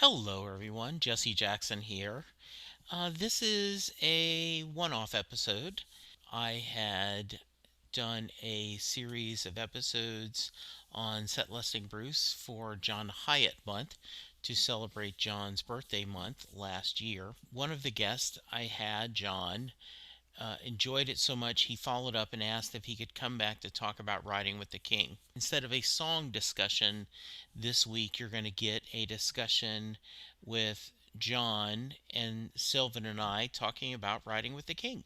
Hello, everyone. Jesse Jackson here. This is a one off episode. I had done a series of episodes on Set Listing Bruce for John Hyatt Month to celebrate John's birthday month last year. One of the guests I had, John, enjoyed it so much he followed up and asked if he could come back to talk about Riding with the King. Instead of a song discussion, this week you're going to get a discussion with John and Sylvan and I talking about Riding with the King.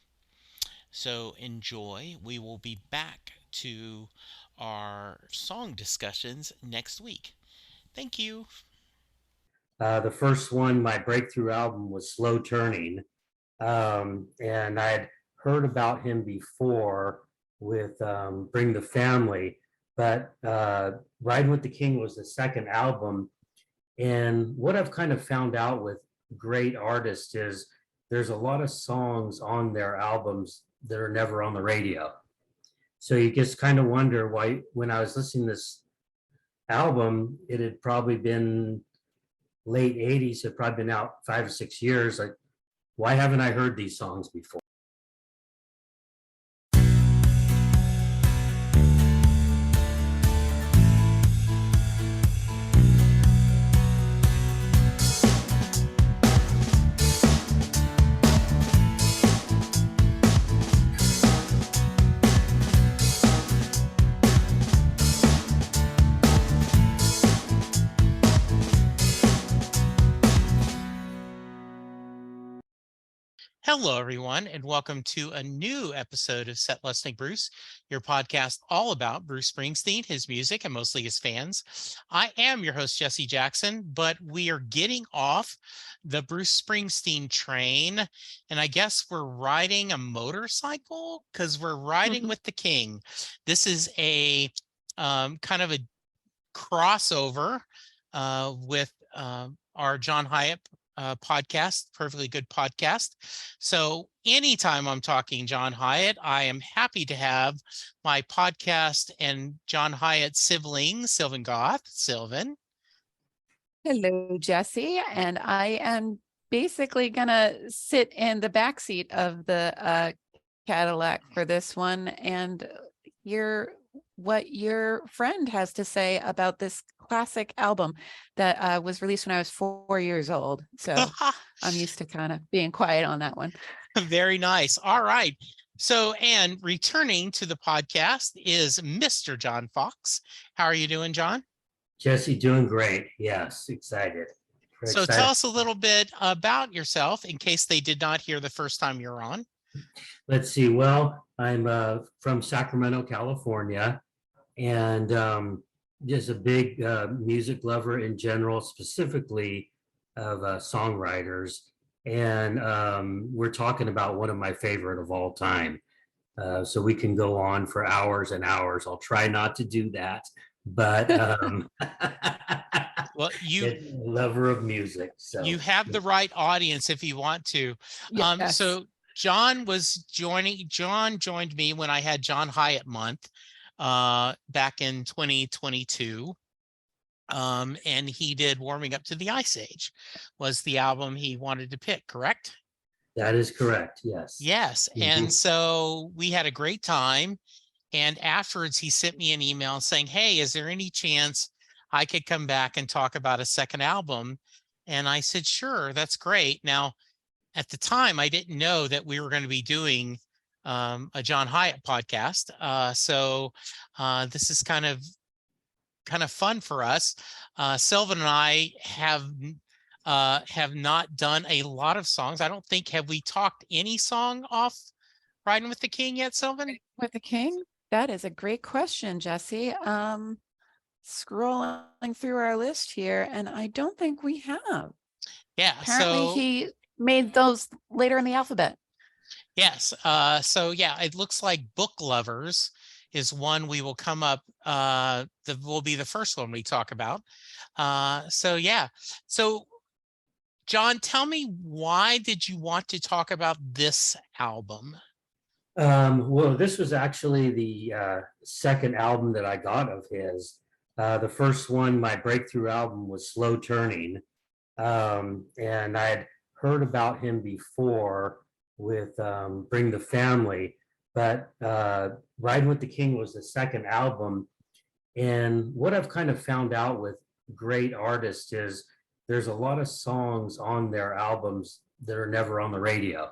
So enjoy. We will be back to our song discussions next week. Thank you. The first one, my breakthrough album, was Slow Turning. And I had heard about him before with Bring the Family, but Ride with the King was the second album. And what I've kind of found out with great artists is there's a lot of songs on their albums that are never on the radio. So you just kind of wonder why, when I was listening to this album, it had probably been late 80s, had probably been out 5 or 6 years. Like, why haven't I heard these songs before? Hello, everyone, and welcome to a new episode of Set Listing Bruce, your podcast all about Bruce Springsteen, his music, and mostly his fans. I am your host, Jesse Jackson, but we are getting off the Bruce Springsteen train, and I guess we're riding a motorcycle because we're riding with the king. This is a kind of a crossover with our John Hyatt podcast, Perfectly Good Podcast. So anytime I'm talking John Hyatt, I am happy to have my podcast and John Hyatt sibling, Sylvan Goth. Sylvan. Hello, Jesse. And I am basically going to sit in the back seat of the Cadillac for this one and hear what your friend has to say about this classic album that was released when I was 4 years old. So I'm used to kind of being quiet on that one. Very nice. All right. So, and returning to the podcast is Mr. John Fox. How are you doing, John? Jesse, doing great. Yes, excited. So tell us a little bit about yourself in case they did not hear the first time you're on. Let's see. Well, I'm from Sacramento, California, and just a big music lover in general, specifically of songwriters. And we're talking about one of my favorite of all time. So we can go on for hours and hours. I'll try not to do that, but well, you lover of music. So you have the right audience if you want to. Yes. So John joined me when I had John Hyatt Month back in 2022. And he did Warming Up to the Ice Age was the album he wanted to pick, correct? That is correct. Yes. Yes. And so we had a great time. And afterwards, he sent me an email saying, hey, is there any chance I could come back and talk about a second album? And I said, sure, that's great. Now, at the time, I didn't know that we were going to be doing a John Hyatt podcast. So this is kind of fun for us. Sylvan and I have not done a lot of songs. I don't think, have we talked any song off Riding with the King yet, Sylvan? With the King? That is a great question, Jesse. Scrolling through our list here, and I don't think we have. Yeah. Apparently he made those later in the alphabet. Yes. So yeah, it looks like Book Lovers is one we will come up, that will be the first one we talk about. So yeah. So John, tell me, why did you want to talk about this album? Well, this was actually the second album that I got of his. The first one, my breakthrough album, was Slow Turning. And I'd heard about him before with Bring the Family, but Riding with the King was the second album. And what I've kind of found out with great artists is there's a lot of songs on their albums that are never on the radio.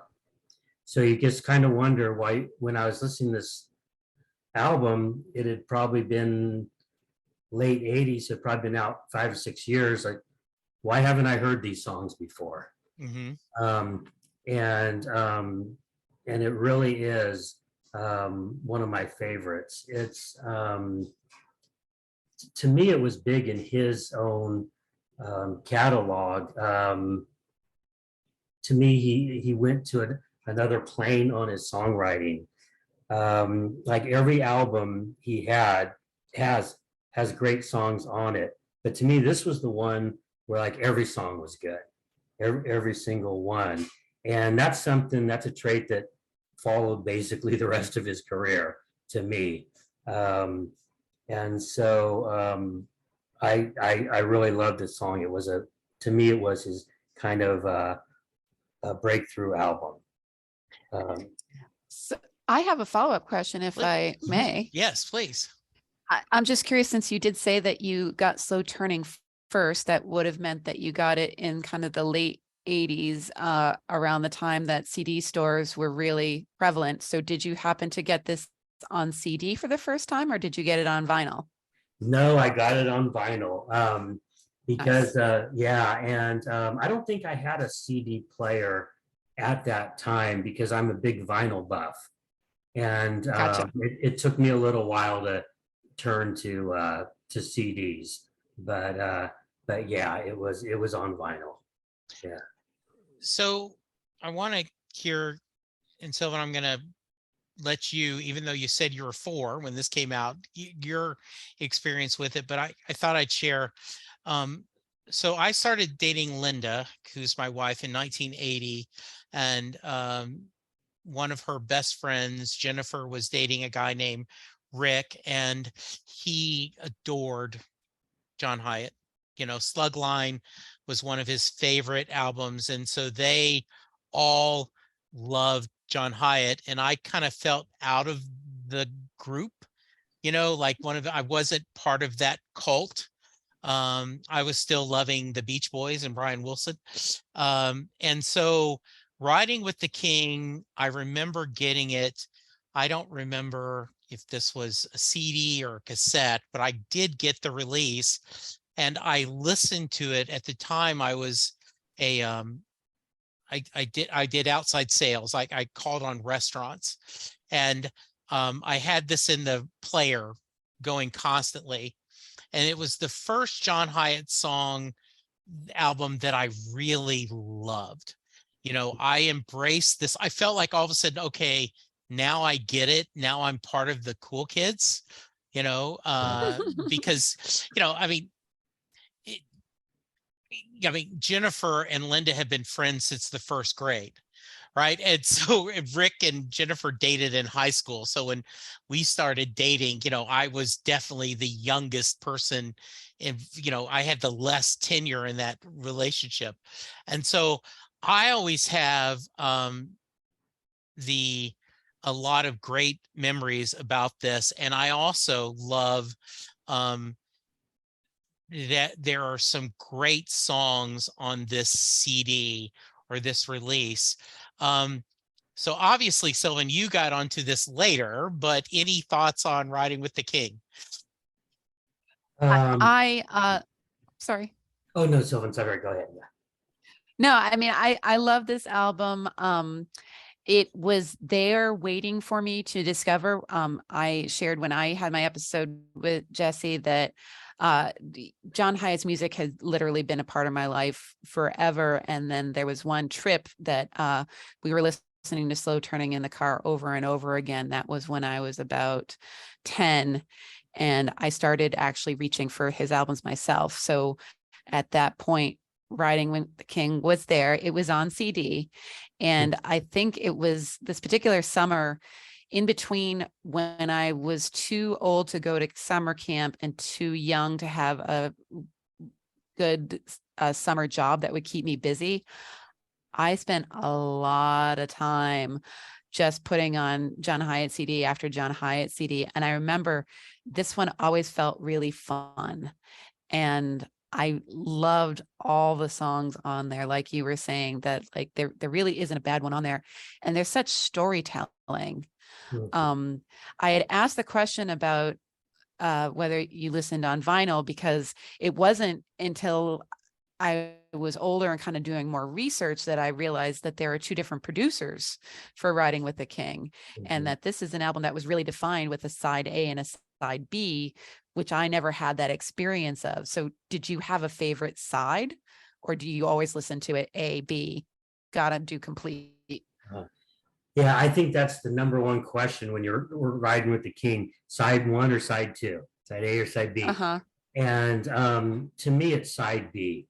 So you just kind of wonder why, when I was listening to this album, it had probably been late 80s, it had probably been out 5 or 6 years. Like, why haven't I heard these songs before? Mm-hmm. Um, and and it really is one of my favorites. It's to me, it was big in his own catalog. To me, he went to another plane on his songwriting. Like every album he has great songs on it, but to me, this was the one where like every song was good, every single one, and that's a trait that followed basically the rest of his career to me. And so I really loved this song. It was to me, it was his kind of a breakthrough album. Um, So I have a follow-up question, if I may. Yes, please. I'm just curious, since you did say that you got Slow Turning first, that would have meant that you got it in kind of the late 80s, around the time that CD stores were really prevalent. So did you happen to get this on CD for the first time, or did you get it on vinyl? no, I got it on vinyl because Nice. yeah, and I don't think I had a CD player at that time because I'm a big vinyl buff, and Gotcha. it took me a little while to turn to CDs, but yeah, it was on vinyl. Yeah. So I want to hear, and Sylvan, I'm going to let you, even though you said you were 4 when this came out, your experience with it, but I thought I'd share. Um, so I started dating Linda, who's my wife, in 1980, and one of her best friends, Jennifer, was dating a guy named Rick, and he adored John Hyatt. Slugline was one of his favorite albums. And so they all loved John Hyatt. And I kind of felt out of the group, like I wasn't part of that cult. I was still loving the Beach Boys and Brian Wilson. And so Riding with the King, I remember getting it. I don't remember if this was a CD or a cassette, but I did get the release and I listened to it. At the time I was a I did outside sales. I called on restaurants, and I had this in the player going constantly, and it was the first John Hyatt album that I really loved. I embraced this. I felt like all of a sudden, okay, now I get it. Now I'm part of the cool kids, because, Jennifer and Linda have been friends since the first grade. Right. And so Rick and Jennifer dated in high school. So when we started dating, I was definitely the youngest person, and, I had the less tenure in that relationship. And so I always have a lot of great memories about this. And I also love um, that there are some great songs on this CD or this release. So obviously, Sylvan, you got onto this later, but any thoughts on Riding with the King? Um, Sorry. oh no, Sylvan, sorry, go ahead. Yeah. No, I mean, I love this album. It was there waiting for me to discover. I shared when I had my episode with Jesse that John Hyatt's music has literally been a part of my life forever. And then there was one trip that we were listening to Slow Turning in the car over and over again. That was when I was about 10. And I started actually reaching for his albums myself. So at that point, Riding with the King was there. It was on CD. And I think it was this particular summer in between when I was too old to go to summer camp and too young to have a good a summer job that would keep me busy, I spent a lot of time just putting on John Hyatt CD after John Hyatt CD. And I remember this one always felt really fun. And I loved all the songs on there. Like you were saying, that like there really isn't a bad one on there. And there's such storytelling. Mhm. I had asked the question about whether you listened on vinyl, because it wasn't until I was older and kind of doing more research that I realized that there are two different producers for Riding with the King, and Mhm. that this is an album that was really defined with a side A and a side B, which I never had that experience of. So did you have a favorite side, or do you always listen to it A, B, gotta do complete? Uh, Yeah, I think that's the number one question when you're riding with the king, side one or side two, side A or side B. Uh-huh. And to me, it's side B,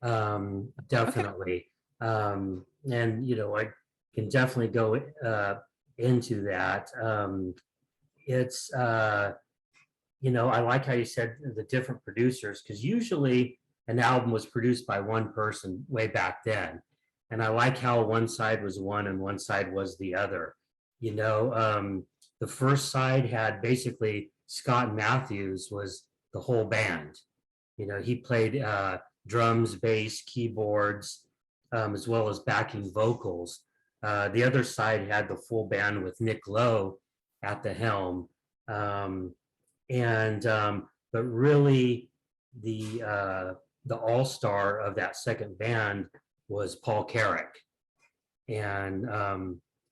Okay. definitely. And, I can definitely go into that. It's, I like how you said the different producers, because usually an album was produced by one person way back then. And I like how one side was one and one side was the other. You know, the first side had basically Scott Matthews was the whole band. He played drums, bass, keyboards, as well as backing vocals. The other side had the full band with Nick Lowe at the helm. Um, and but really the all-star of that second band was Paul Carrick. And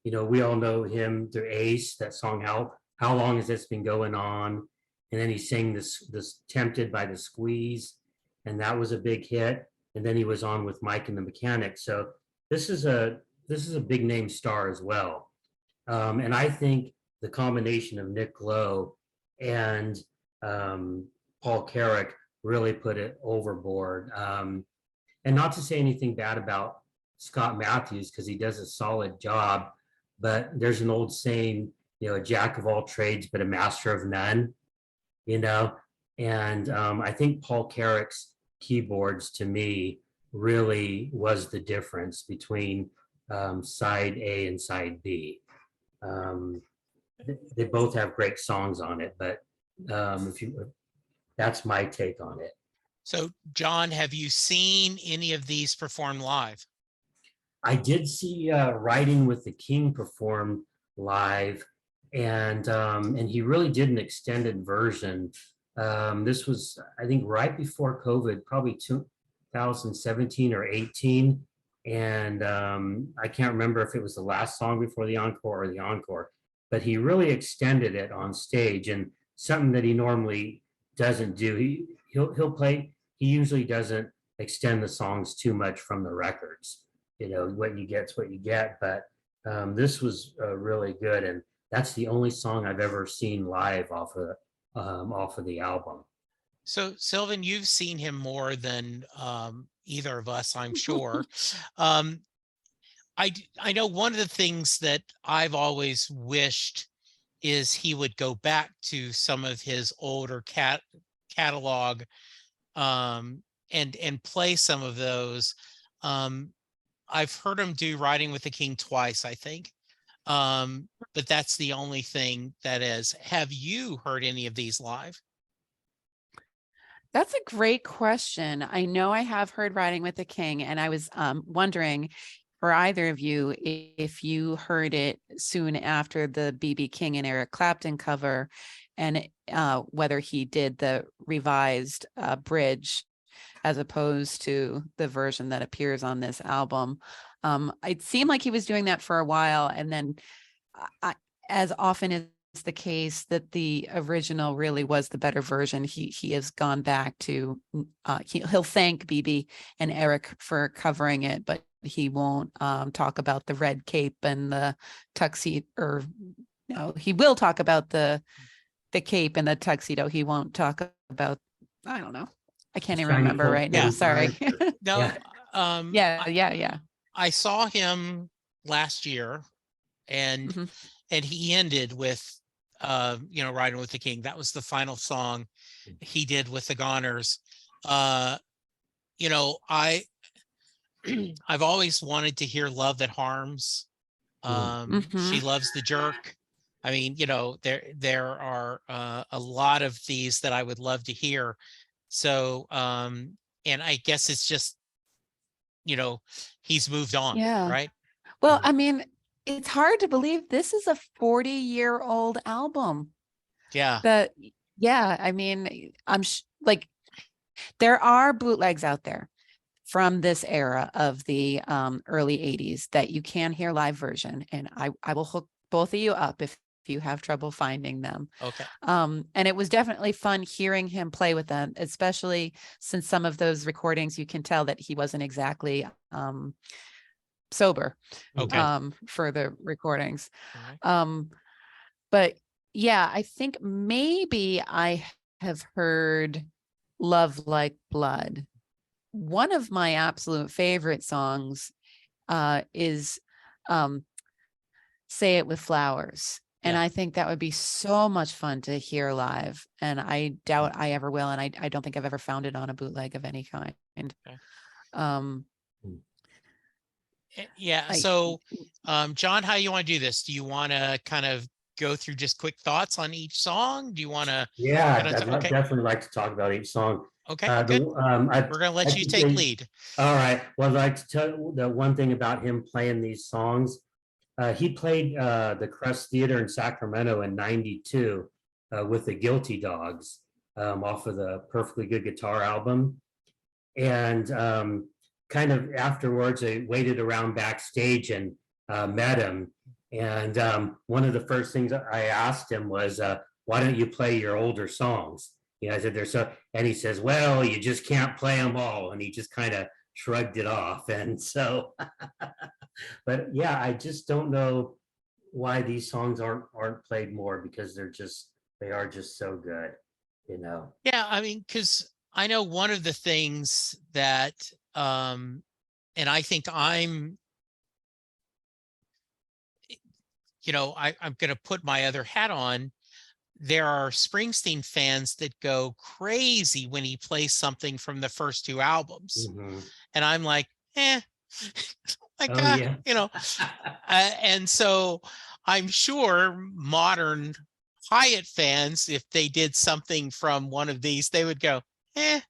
we all know him through Ace, that song how long has this been going on? And then he sang this Tempted by the Squeeze, and that was a big hit. And then he was on with Mike and the Mechanics. So this is a big name star as well. And I think the combination of Nick Lowe and um, Paul Carrick really put it overboard. And not to say anything bad about Scott Matthews, because he does a solid job, but there's an old saying, a jack of all trades, but a master of none, you know? And I think Paul Carrick's keyboards to me really was the difference between side A and side B. Um, they both have great songs on it, but if you, that's my take on it. So, John, have you seen any of these performed live? I did see Riding with the King perform live, and he really did an extended version. This was, I think, right before COVID, probably 2017 or 18, and I can't remember if it was the last song before the encore or the encore, but he really extended it on stage, and something that he normally doesn't do. He'll play. He usually doesn't extend the songs too much from the records. What you get's what you get. But this was really good, and that's the only song I've ever seen live off of the album. So, Sylvan, you've seen him more than either of us, I'm sure. Um, I know one of the things that I've always wished is he would go back to some of his older catalog, and play some of those. Um, I've heard him do Riding with the King twice, I think. But that's the only thing that is. Have you heard any of these live? That's a great question. I know I have heard Riding with the King, and I was wondering for either of you if you heard it soon after the BB King and Eric Clapton cover, and whether he did the revised bridge as opposed to the version that appears on this album. It seemed like he was doing that for a while, and then as often is the case that the original really was the better version, he has gone back to he'll thank BB and Eric for covering it, but he won't talk about the red cape and the tuxedo, or no, he will talk about the cape and the tuxedo. He won't talk about, I don't know, I can't even Shiny remember Colt right now. 45. Sorry. No, Yeah. Yeah. I saw him last year, and Mhm. he ended with Riding with the King. That was the final song he did with the Goners. you know, I've always wanted to hear Love That Harms. She Mhm. Loves the Jerk. I mean, you know, there are a lot of these that I would love to hear. So, and I guess it's just, you know, he's moved on, Yeah. right? Well, Mm. I mean, it's hard to believe this is a 40-year-old album. Yeah. That, yeah, I mean, like there are bootlegs out there from this era of the early 80s that you can hear live version, and I will hook both of you up if you have trouble finding them. Okay. And it was definitely fun hearing him play with them, especially since some of those recordings you can tell that he wasn't exactly sober Okay. for the recordings. All right. Um, but yeah, I think maybe I have heard Love Like Blood. One of my absolute favorite songs is Say It With Flowers. And Yeah. I think that would be so much fun to hear live. And I doubt I ever will. And I don't think I've ever found it on a bootleg of any kind. Okay. Um, Yeah. I, So, John, how you want to do this? Do you want to kind of go through just quick thoughts on each song? Do you want to Yeah, kind of, I'd okay. definitely like to talk about each song. Okay, good. I'd We're going to let like you to take say, lead. all right. Well, I'd like to tell you the one thing about him playing these songs. He played the Crest Theater in Sacramento in '92 with the Guilty Dogs off of the Perfectly Good Guitar album. And kind of afterwards, I waited around backstage and met him. And one of the first things I asked him was, "Why don't you play your older songs?" You know, I said, "There's so," and he says, "Well, you just can't play them all." And he just kind of shrugged it off. And so, but yeah, I just don't know why these songs aren't played more because they are just so good, you know. Yeah, I mean, because I know one of the things that, and I think I'm going to put my other hat on. There are Springsteen fans that go crazy when he plays something from the first two albums. Mhm. And I'm like, eh, like, Oh yeah. you know, and so I'm sure modern Hyatt fans, if they did something from one of these, they would go, eh,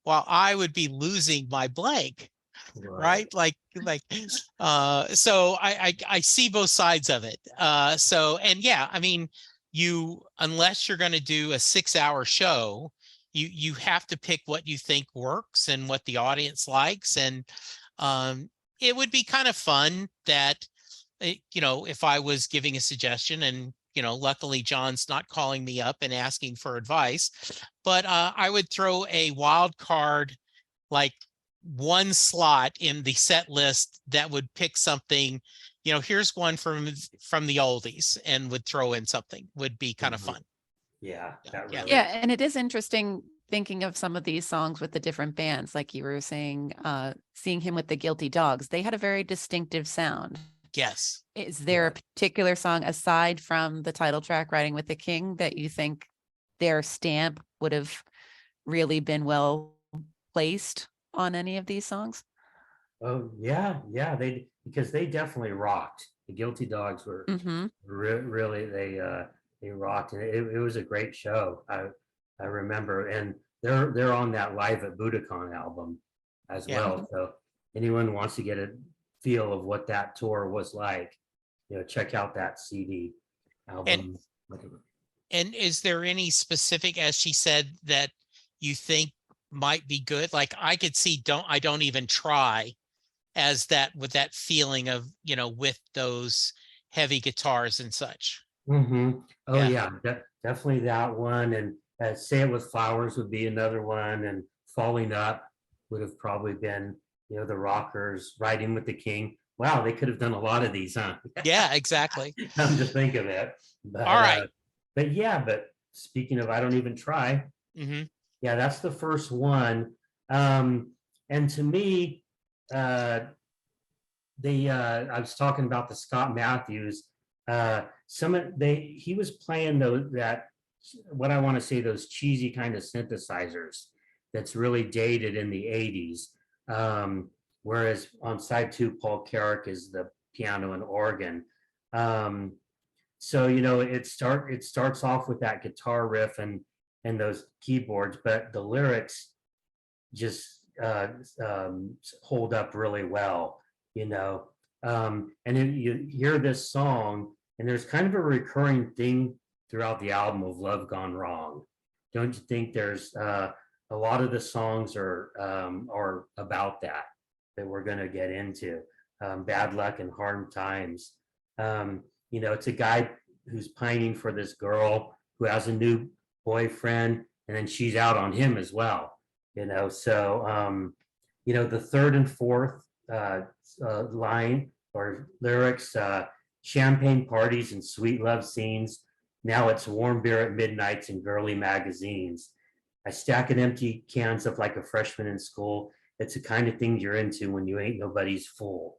while I would be losing my blank, Right. right? So I see both sides of it. So, and yeah, I mean, unless you're going to do a 6-hour show, you have to pick what you think works and what the audience likes. And um, it would be kind of fun that, if I was giving a suggestion, and luckily John's not calling me up and asking for advice, but I would throw a wild card, like one slot in the set list that would pick something, here's one from the oldies, and would throw in something, would be kind of Mhm. fun. Yeah, that Yeah. yeah, really. and it is interesting thinking of some of these songs with the different bands, like you were saying, seeing him with the Guilty Dogs. They had a very distinctive sound. Yes. Is there a Yeah. particular song aside from the title track, Riding with the King, that you think their stamp would have really been well placed on any of these songs? Oh yeah, yeah. Because they definitely rocked. The Guilty Dogs were Mm-hmm. really they rocked, and it was a great show. I remember, and they're on that Live at Budokan album as Yeah. well. So anyone wants to get a feel of what that tour was like, check out that CD And album. and is there any specific, as she said, that you think might be good? Like, I could see I don't even try, as that, with that feeling of, with those heavy guitars and such. Oh Yeah. yeah, definitely that one. And Say It With Flowers would be another one. And Falling Up would have probably been, the Rockers, Riding with the King. Wow, they could have done a lot of these, huh? Yeah, exactly. Come to think of it. All right. But yeah, but speaking of I don't even try, Mm-hmm. yeah, that's the first one. Um, and to me, uh, I was talking about the Scott Matthews. He was playing that, what I want to say, those cheesy kind of synthesizers that's really dated in the 80s. Whereas on side two, Paul Carrick is the piano and organ. Um, so it starts off with that guitar riff and those keyboards, but the lyrics just hold up really well, you know. And then you hear this song, and there's kind of a recurring thing throughout the album of love gone wrong. Don't you think there's a lot of the songs are about that we're going to get into, bad luck and hard times. It's a guy who's pining for this girl who has a new boyfriend, and then she's out on him as well. So the third and fourth line or lyrics, champagne parties and sweet love scenes. Now it's warm beer at midnights and girly magazines. I stack an empty cans up like a freshman in school. It's the kind of thing you're into when you ain't nobody's fool.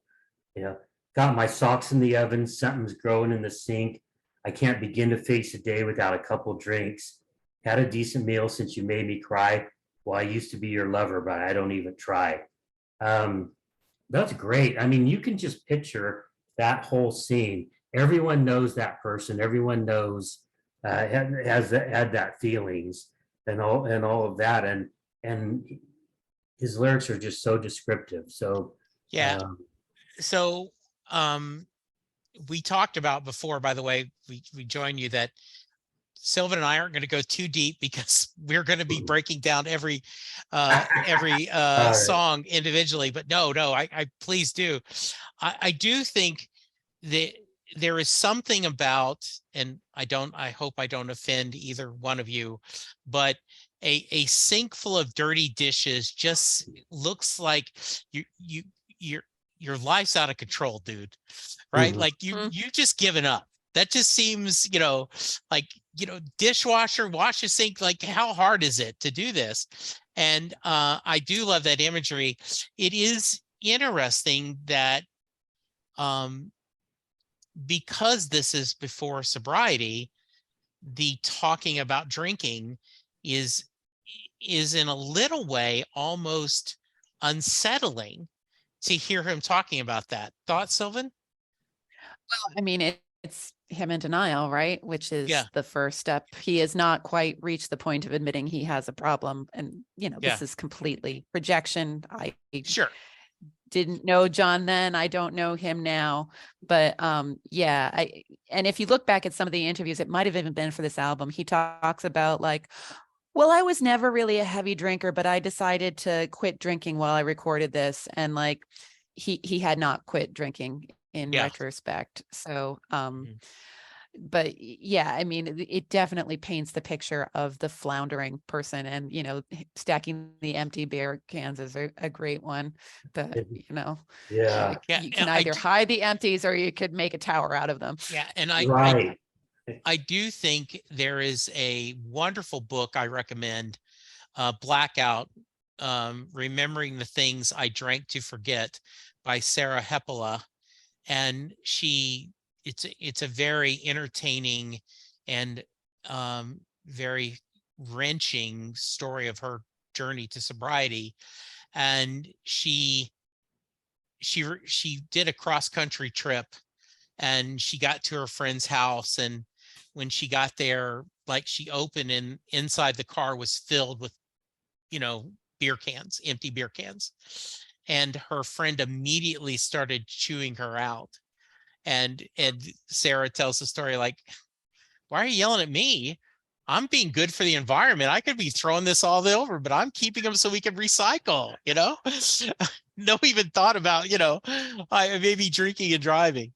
Got my socks in the oven, something's growing in the sink. I can't begin to face a day without a couple drinks. Had a decent meal since you made me cry. Well, I used to be your lover, but I don't even try. That's great. I mean, you can just picture that whole scene. Everyone knows that person. Everyone knows has had that feelings and all of that. And his lyrics are just so descriptive. So Yeah. So we talked about before, by the way, we joined you that Sylvan and I aren't going to go too deep because we're going to be breaking down every song individually. But no, I please do. I do think that there is something about, and I hope I don't offend either one of you, but a sink full of dirty dishes just looks like your life's out of control, dude. Right? Mhm. Like you just given up. That just seems, like, dishwasher, wash a sink. Like, how hard is it to do this? And I do love that imagery. It is interesting that because this is before sobriety, the talking about drinking is in a little way almost unsettling to hear him talking about that. Thought, Sylvan? Well, I mean, it's him in denial, right? Which is Yeah. the first step. He has not quite reached the point of admitting he has a problem. And, this is completely projection. I Sure. didn't know John then. I don't know him now. But and if you look back at some of the interviews, it might have even been for this album. He talks about like, well, I was never really a heavy drinker, but I decided to quit drinking while I recorded this. And like he had not quit drinking in retrospect. So but yeah, I mean, it definitely paints the picture of the floundering person, and stacking the empty beer cans is a great one. But Yeah. like, you can either hide the empties or you could make a tower out of them. Yeah, and I do think there is a wonderful book I recommend, Blackout, Remembering the Things I Drank to Forget by Sarah Hepola. And it's a very entertaining and very wrenching story of her journey to sobriety. And she did a cross-country trip, and she got to her friend's house, and when she got there, like, she opened, and inside the car was filled with beer cans, empty beer cans, and her friend immediately started chewing her out. And Sarah tells the story like, why are you yelling at me? I'm being good for the environment. I could be throwing this all over, but I'm keeping them so we can recycle, No even thought about, I maybe drinking and driving.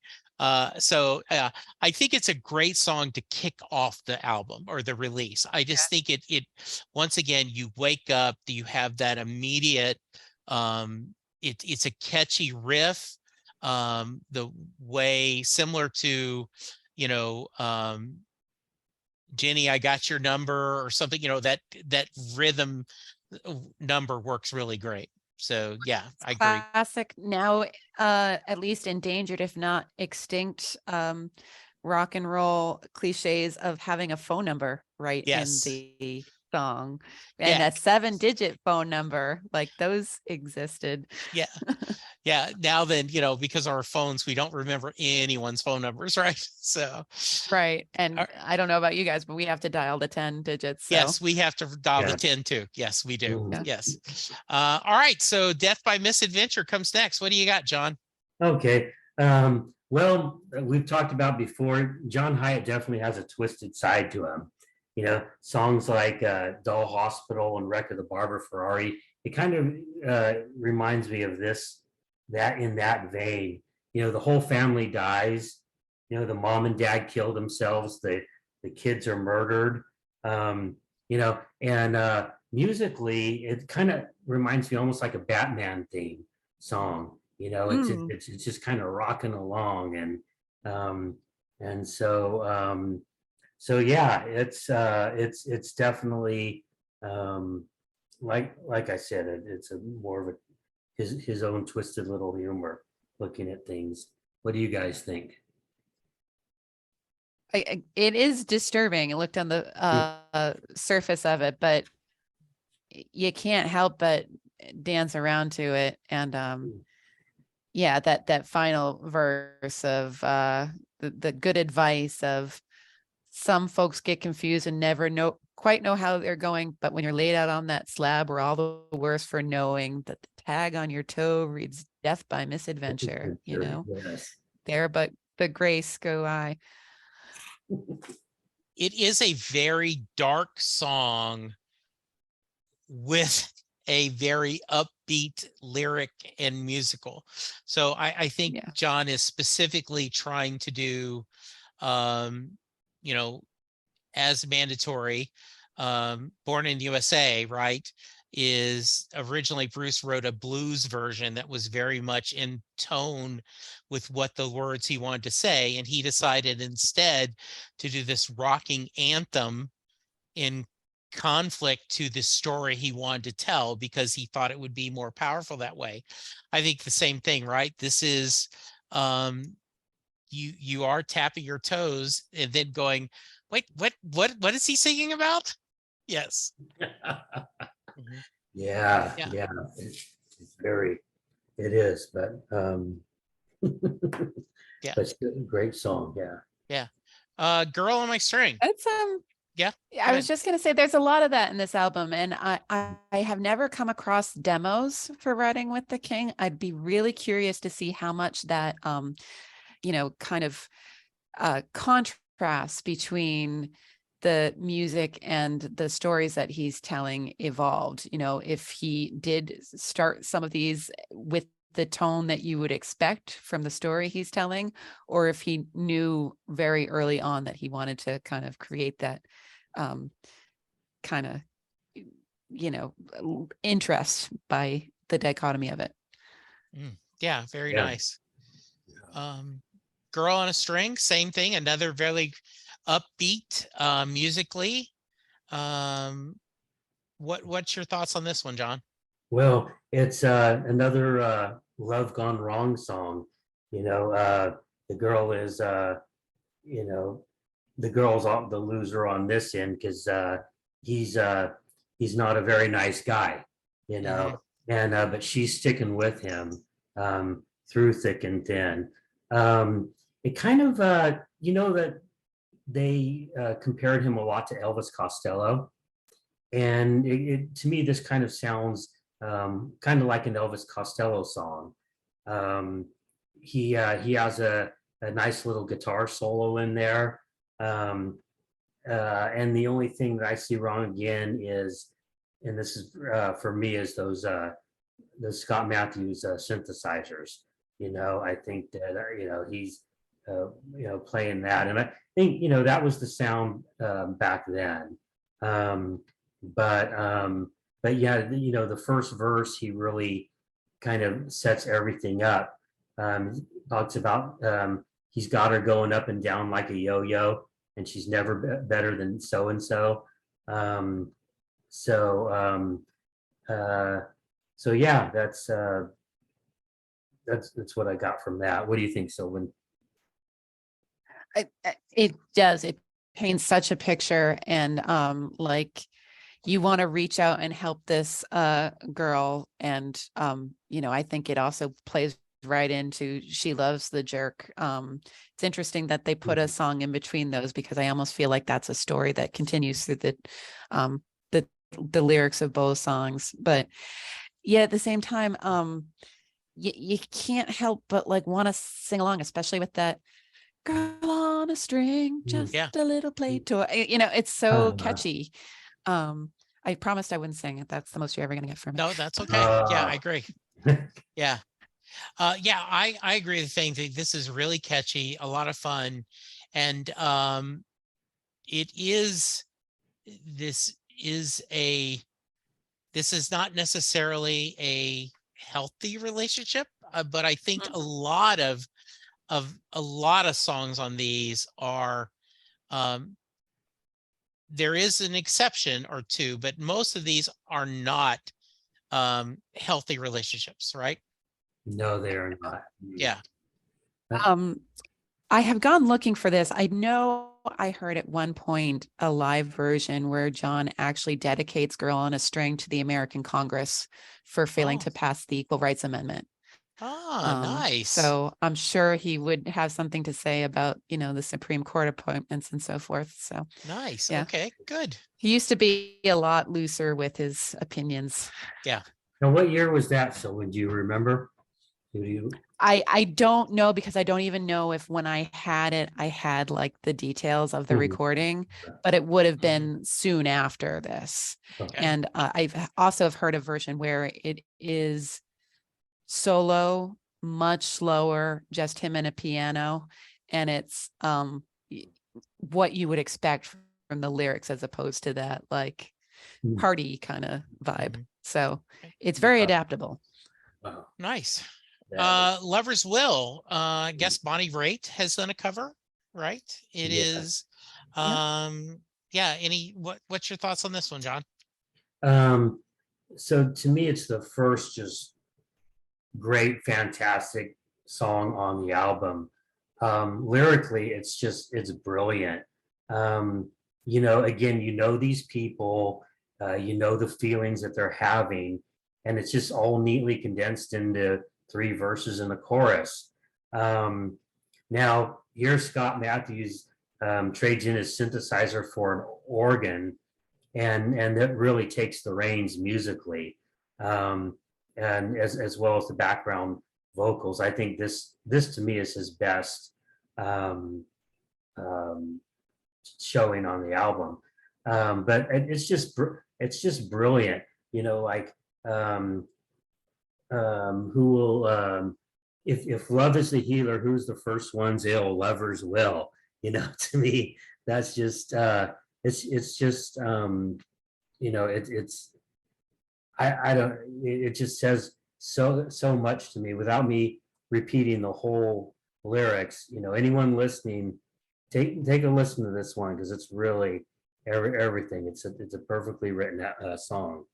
So I think it's a great song to kick off the album or the release. I just think it once again, you wake up, you have that immediate, it's a catchy riff, the way similar to, Jenny, I got your number or something, that rhythm number works really great. So yeah, I agree. Classic, now at least endangered, if not extinct, rock and roll cliches of having a phone number right in the song and Yeah. a 7-digit phone number, like those existed. Yeah. Yeah. Now then, because our phones, we don't remember anyone's phone numbers, right? So, Right. all And right. I don't know about you guys, but we have to dial the 10 digits. So Yes, we have to dial the Yeah. 10 too. Yes, we do. Mhm. yeah. Yes. All right. So Death by Misadventure comes next. What do you got, John? Okay. Well, we've talked about before, John Hyatt definitely has a twisted side to him. Songs like Doll Hospital and Wreck of the Barber Ferrari, it kind of reminds me of that in that vein. The whole family dies. The mom and dad kill themselves. The kids are murdered. And musically, it kind of reminds me almost like a Batman theme song. Mm. It's just kind of rocking along, and so yeah, it's definitely like I said, it's a more of a his own twisted little humor looking at things. What do you guys think? It is disturbing. I looked on the surface of it, but you can't help but dance around to it. And yeah, that final verse of the good advice of some folks get confused and never quite know how they're going, but when you're laid out on that slab, we're all the worse for knowing that the tag on your toe reads death by misadventure. Yes. There but the grace go I. It is a very dark song with a very upbeat lyric and musical. So I think Yeah. John is specifically trying to do, you know, as mandatory, Born in USA, right? Is originally Bruce wrote a blues version that was very much in tone with what the words he wanted to say. And he decided instead to do this rocking anthem in conflict to the story he wanted to tell because he thought it would be more powerful that way. I think the same thing, right? This is um you are tapping your toes and then going, wait, what is he singing about? Yes. Mhm. Yeah, Yeah. yeah, it's very, it is, but Yeah. but it's a great song, yeah. Yeah. Girl on My String. It's Yeah. I Go was ahead. just gonna say there's a lot of that in this album, and I have never come across demos for Riding with the King. I'd be really curious to see how much that kind of contrast between the music and the stories that he's telling evolved. If he did start some of these with the tone that you would expect from the story he's telling, or if he knew very early on that he wanted to kind of create that kind of interest by the dichotomy of it. Yeah, very Yeah. nice. Girl on a String, same thing, another very upbeat musically. Um, what's your thoughts on this one, John? Well, it's another Love Gone Wrong song. The girl is, you know, the girl's the loser on this end because he's he's not a very nice guy, you Hmm. know, and but she's sticking with him through thick and thin. It kind of, that they compared him a lot to Elvis Costello, and to me this kind of sounds kind of like an Elvis Costello song. Um, he has a nice little guitar solo in there, and the only thing that I see wrong again is, and this is for me, is those the Scott Matthews synthesizers. I think that he's playing that, and I think that was the sound back then. Um, but yeah, the first verse he really kind of sets everything up. Talks about he's got her going up and down like a yo-yo, and she's never better than so and so. So uh, so yeah, that's what I got from that. What do you think, Sylvan? It does. It paints such a picture, and like you want to reach out and help this girl. And I think it also plays right into She Loves the Jerk. It's interesting that they put a song in between those, because I almost feel like that's a story that continues through um the lyrics of both songs. But yeah, at the same time, you can't help but like want to sing along, especially with that girl on a string, just Yeah. a little play toy. It's so catchy. I promised I wouldn't sing it. That's the most you're ever gonna get from me. No, that's okay. Yeah, I agree. Yeah. Yeah, I agree with the thing that this is really catchy, a lot of fun. And it is this is a this is not necessarily a healthy relationship, but I think a lot of songs on these are there is an exception or two, but most of these are not healthy relationships, right? No, they are not. Yeah. I have gone looking for this. I know I heard at one point a live version where John actually dedicates Girl on a String to the American Congress for failing Oh. to pass the Equal Rights Amendment. Ah, nice. So I'm sure he would have something to say about, the Supreme Court appointments and so forth. So Nice. yeah. Okay, good. He used to be a lot looser with his opinions. Yeah. Now, what year was that? So would you remember? Do you? I don't know, because I don't even know if when I had it, I had like the details of the recording, but it would have been soon after this. Okay. And I've also have heard a version where it is solo, much slower, just him and a piano. And it's what you would expect from the lyrics, as opposed to that like party kind of vibe. So it's very adaptable. Wow. Nice. That Lover's Will. I guess Bonnie Raitt has done a cover, right? It is. Yeah. What's your thoughts on this one, John? So to me, it's the first just great, fantastic song on the album. Lyrically, it's brilliant. Again, these people, the feelings that they're having, and it's just all neatly condensed into 3 verses in the chorus. Now, here Scott Matthews trades in his synthesizer for an organ, and that really takes the reins musically, and as well as the background vocals. I think this to me is his best um, um, showing on the album. But it's just brilliant. Like who will if love is the healer, who's the first one's ill? Lovers will. To me, that's just it's just it's I don't it just says so much to me without me repeating the whole lyrics. Anyone listening, take a listen to this one, because it's really everything. It's a perfectly written song.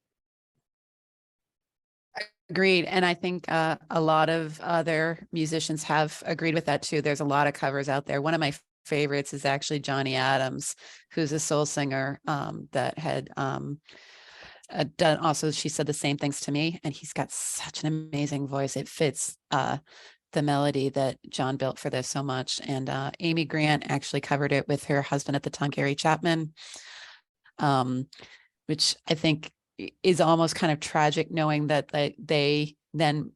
Agreed. And I think a lot of other musicians have agreed with that too. There's a lot of covers out there. One of my favorites is actually Johnny Adams, who's a soul singer that had done also, she said the same things to me, and he's got such an amazing voice. It fits the melody that John built for this so much. And Amy Grant actually covered it with her husband at the time, Gary Chapman, which I think is almost kind of tragic, knowing that they then,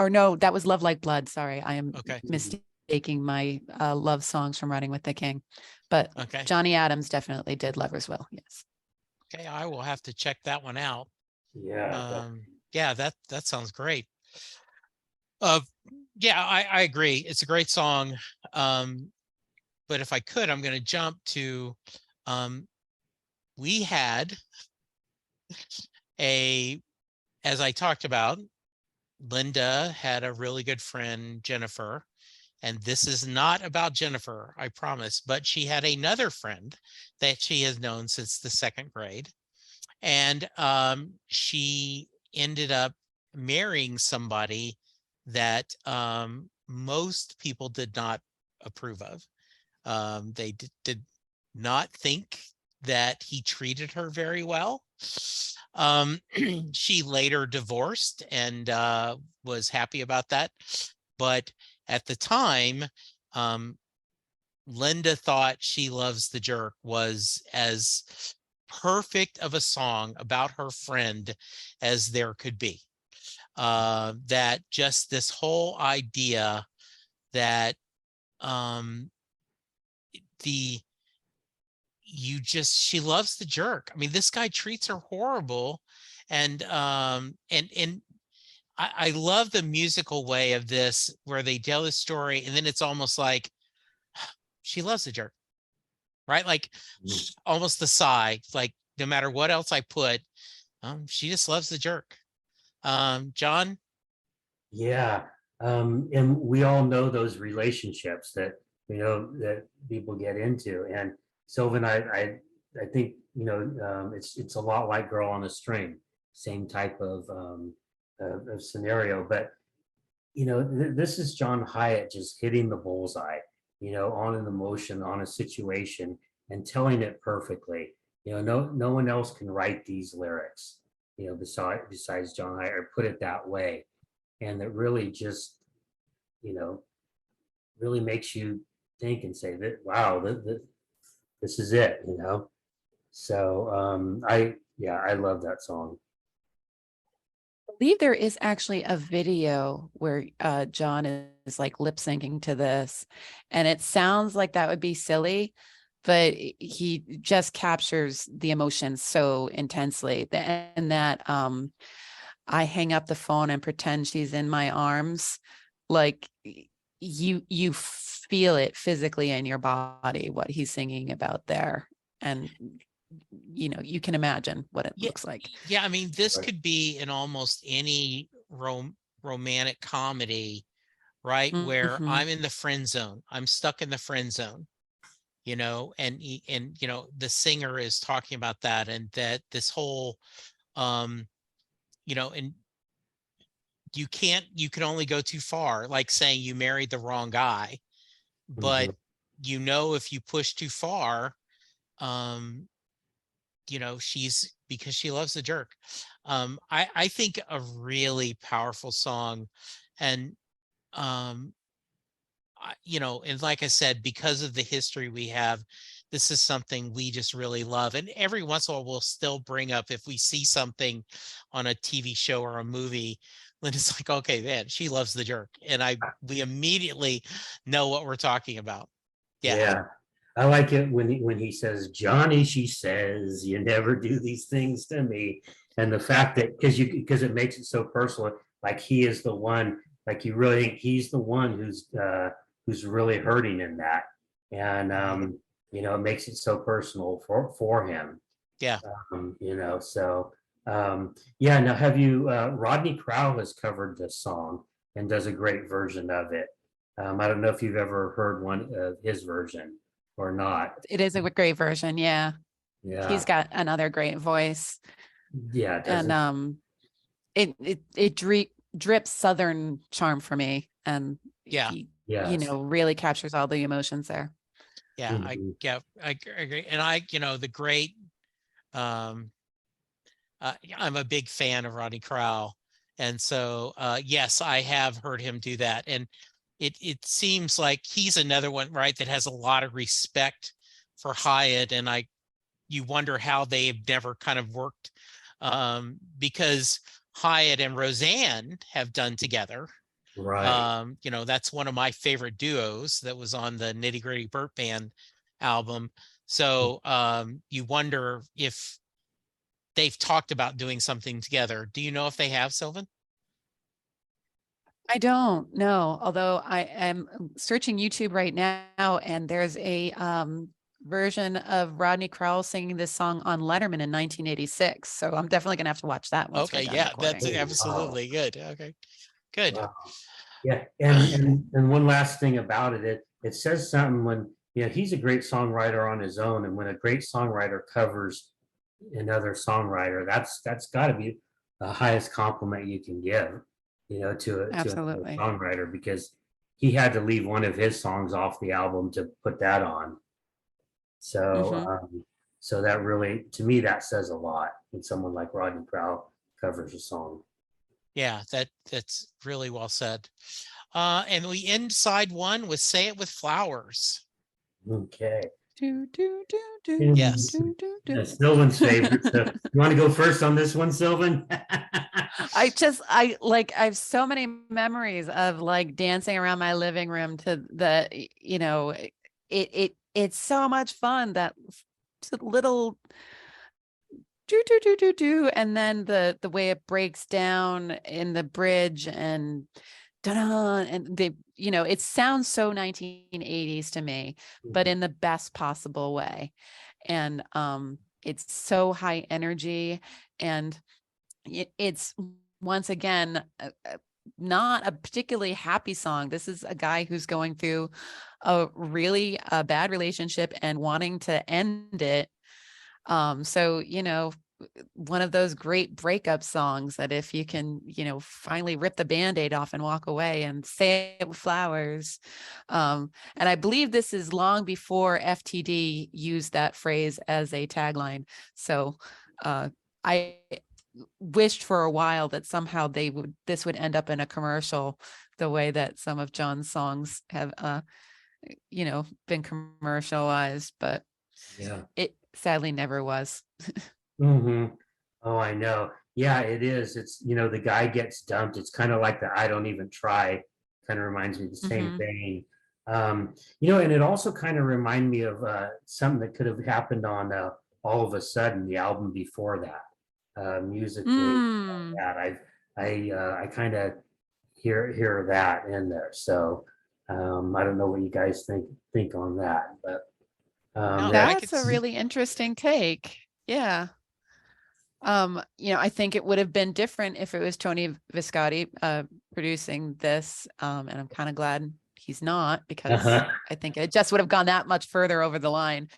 or no, that was Love Like Blood. Sorry, I am mistaking my love songs from Riding with the King. But Johnny Adams definitely did Lover's Will. Yes. Okay, I will have to check that one out. Yeah. Yeah, that sounds great. Yeah, I agree. It's a great song. But if I could, I'm going to jump to we had as I talked about, Linda had a really good friend, Jennifer, and this is not about Jennifer, I promise, but she had another friend that she has known since the 2nd grade. And she ended up marrying somebody that most people did not approve of. They did not think that he treated her very well. She later divorced and was happy about that. But at the time, um, Linda thought She Loves the Jerk was as perfect of a song about her friend as there could be. That just this whole idea that um, the she loves the jerk. I mean, this guy treats her horrible, and I love the musical way of this where they tell the story and then it's almost like she loves the jerk, right? Like almost the sigh, like no matter what else I put, she just loves the jerk. John? Yeah. And we all know those relationships that, that people get into. And Sylvan, I think, it's a lot like Girl on a String, same type of scenario. But, this is John Hyatt just hitting the bullseye, on an emotion, on a situation, and telling it perfectly. No one else can write these lyrics, besides John Hyatt, or put it that way. And that really just, you know, really makes you think and say that, wow, this is it. So yeah, I love that song. Believe there is actually a video where John is like lip syncing to this, and it sounds like that would be silly, but he just captures the emotion so intensely and that I hang up the phone and pretend she's in my arms, like you feel it physically in your body what he's singing about there, and you can imagine what it Yeah, looks like. yeah. I mean, this Right. could be in almost any romantic comedy, right? Where Mhm. I'm in the friend zone, I'm stuck in the friend zone, and the singer is talking about that, and that this whole, um, and you can only go too far, like saying you married the wrong guy, but Mhm. if you push too far, um, she's because she loves the jerk. I think a really powerful song, and um, and like I said, because of the history we have, this is something we just really love. And every once in a while, we'll still bring up if we see something on a TV show or a movie. Then it's like, okay, man, she loves the jerk, and we immediately know what we're talking about. Yeah, Yeah. I like it when he says, Johnny, she says, you never do these things to me. And the yeah, fact that because it makes it so personal, like he is the one, like you really think he's the one who's really hurting in that. And mhm, it makes it so personal for him. yeah. So yeah, now have you Rodney Crowell has covered this song and does a great version of it. I don't know if you've ever heard one of his version or not. It is a great version. Yeah. He's Yeah, got another great voice, yeah, it and doesn't. it drips Southern charm for me, and Yeah, he, Yes. really captures all the emotions there. yeah, Mhm. I agree. And the great, um, yeah, I'm a big fan of Rodney Crowell, and so yes, I have heard him do that, and it seems like he's another one, right, that has a lot of respect for Hyatt, and you wonder how they've never kind of worked, because Hyatt and Roseanne have done together. Right. That's one of my favorite duos that was on the Nitty Gritty Burt Band album. So you wonder if they've talked about doing something together. Do you know if they have, Sylvan? I don't know, although I am searching YouTube right now, and there's a version of Rodney Crowell singing this song on Letterman in 1986. So I'm definitely gonna have to watch that once we're Okay, done yeah, that's recording. Oh, wow. absolutely good. Okay, good. Wow. Yeah, and one last thing about it, it says something when he's a great songwriter on his own, and when a great songwriter covers another songwriter, that's got to be the highest compliment you can give, to another Absolutely. songwriter, because he had to leave one of his songs off the album to put that on. So Hmm. So that really, to me, that says a lot when someone like Rodney Crowell covers a song. Yeah, that's really well said. And we end side one with Say It With Flowers. Okay. Do, do, do, do, And Yes. do, do, do. that's Sylvan's favorite. So you want to go first on this one, Sylvan? I have so many memories of like dancing around my living room to the, it's so much fun, that little do, and then the way it breaks down in the bridge, and da and it sounds so 1980s to me, but in the best possible way. And it's so high energy, and it's once again not a particularly happy song. This is a guy who's going through a really bad relationship and wanting to end it. So, one of those great breakup songs that if you can, finally rip the Band-Aid off and walk away and say it with flowers. And I believe this is long before FTD used that phrase as a tagline. So I wished for a while that somehow this would end up in a commercial, the way that some of John's songs have been commercialized, but Yeah. it sadly never was. Mm-hmm. Oh, I know. Yeah, it is. It's, the guy gets dumped. It's kind of like the I don't even try, kind of reminds me of the same Mhm. thing. And it also kind of reminded me of something that could have happened on All of a Sudden, the album before that, musically. Mm. That I kind of hear that in there. So I don't know what you guys think on that, but No, yeah. I could. That's a really interesting take. Yeah. I think it would have been different if it was Tony Viscotti producing this. And I'm kind of glad he's not, because Uh-huh. I think it just would have gone that much further over the line.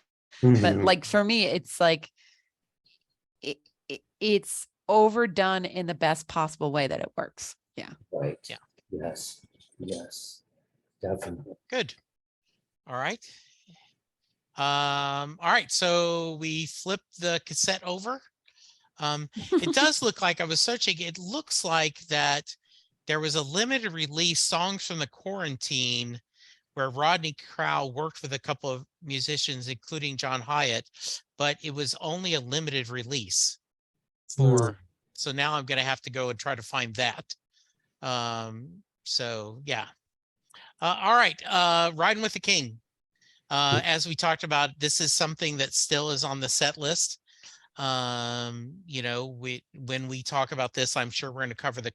But Mhm. like for me, it's like it's overdone in the best possible way that it works. Yeah. Right. Yeah. Yes. Yes. Definitely. Good. All right. All right. So we flip the cassette over. It does look like, I was searching, it looks like that there was a limited release, Songs from the Quarantine, where Rodney Crowell worked with a couple of musicians, including John Hyatt, but it was only a limited release Hmm. so now I'm going to have to go and try to find that. So yeah. All right. Riding with the King. As we talked about, this is something that still is on the set list. When we talk about this, I'm sure we're going to cover the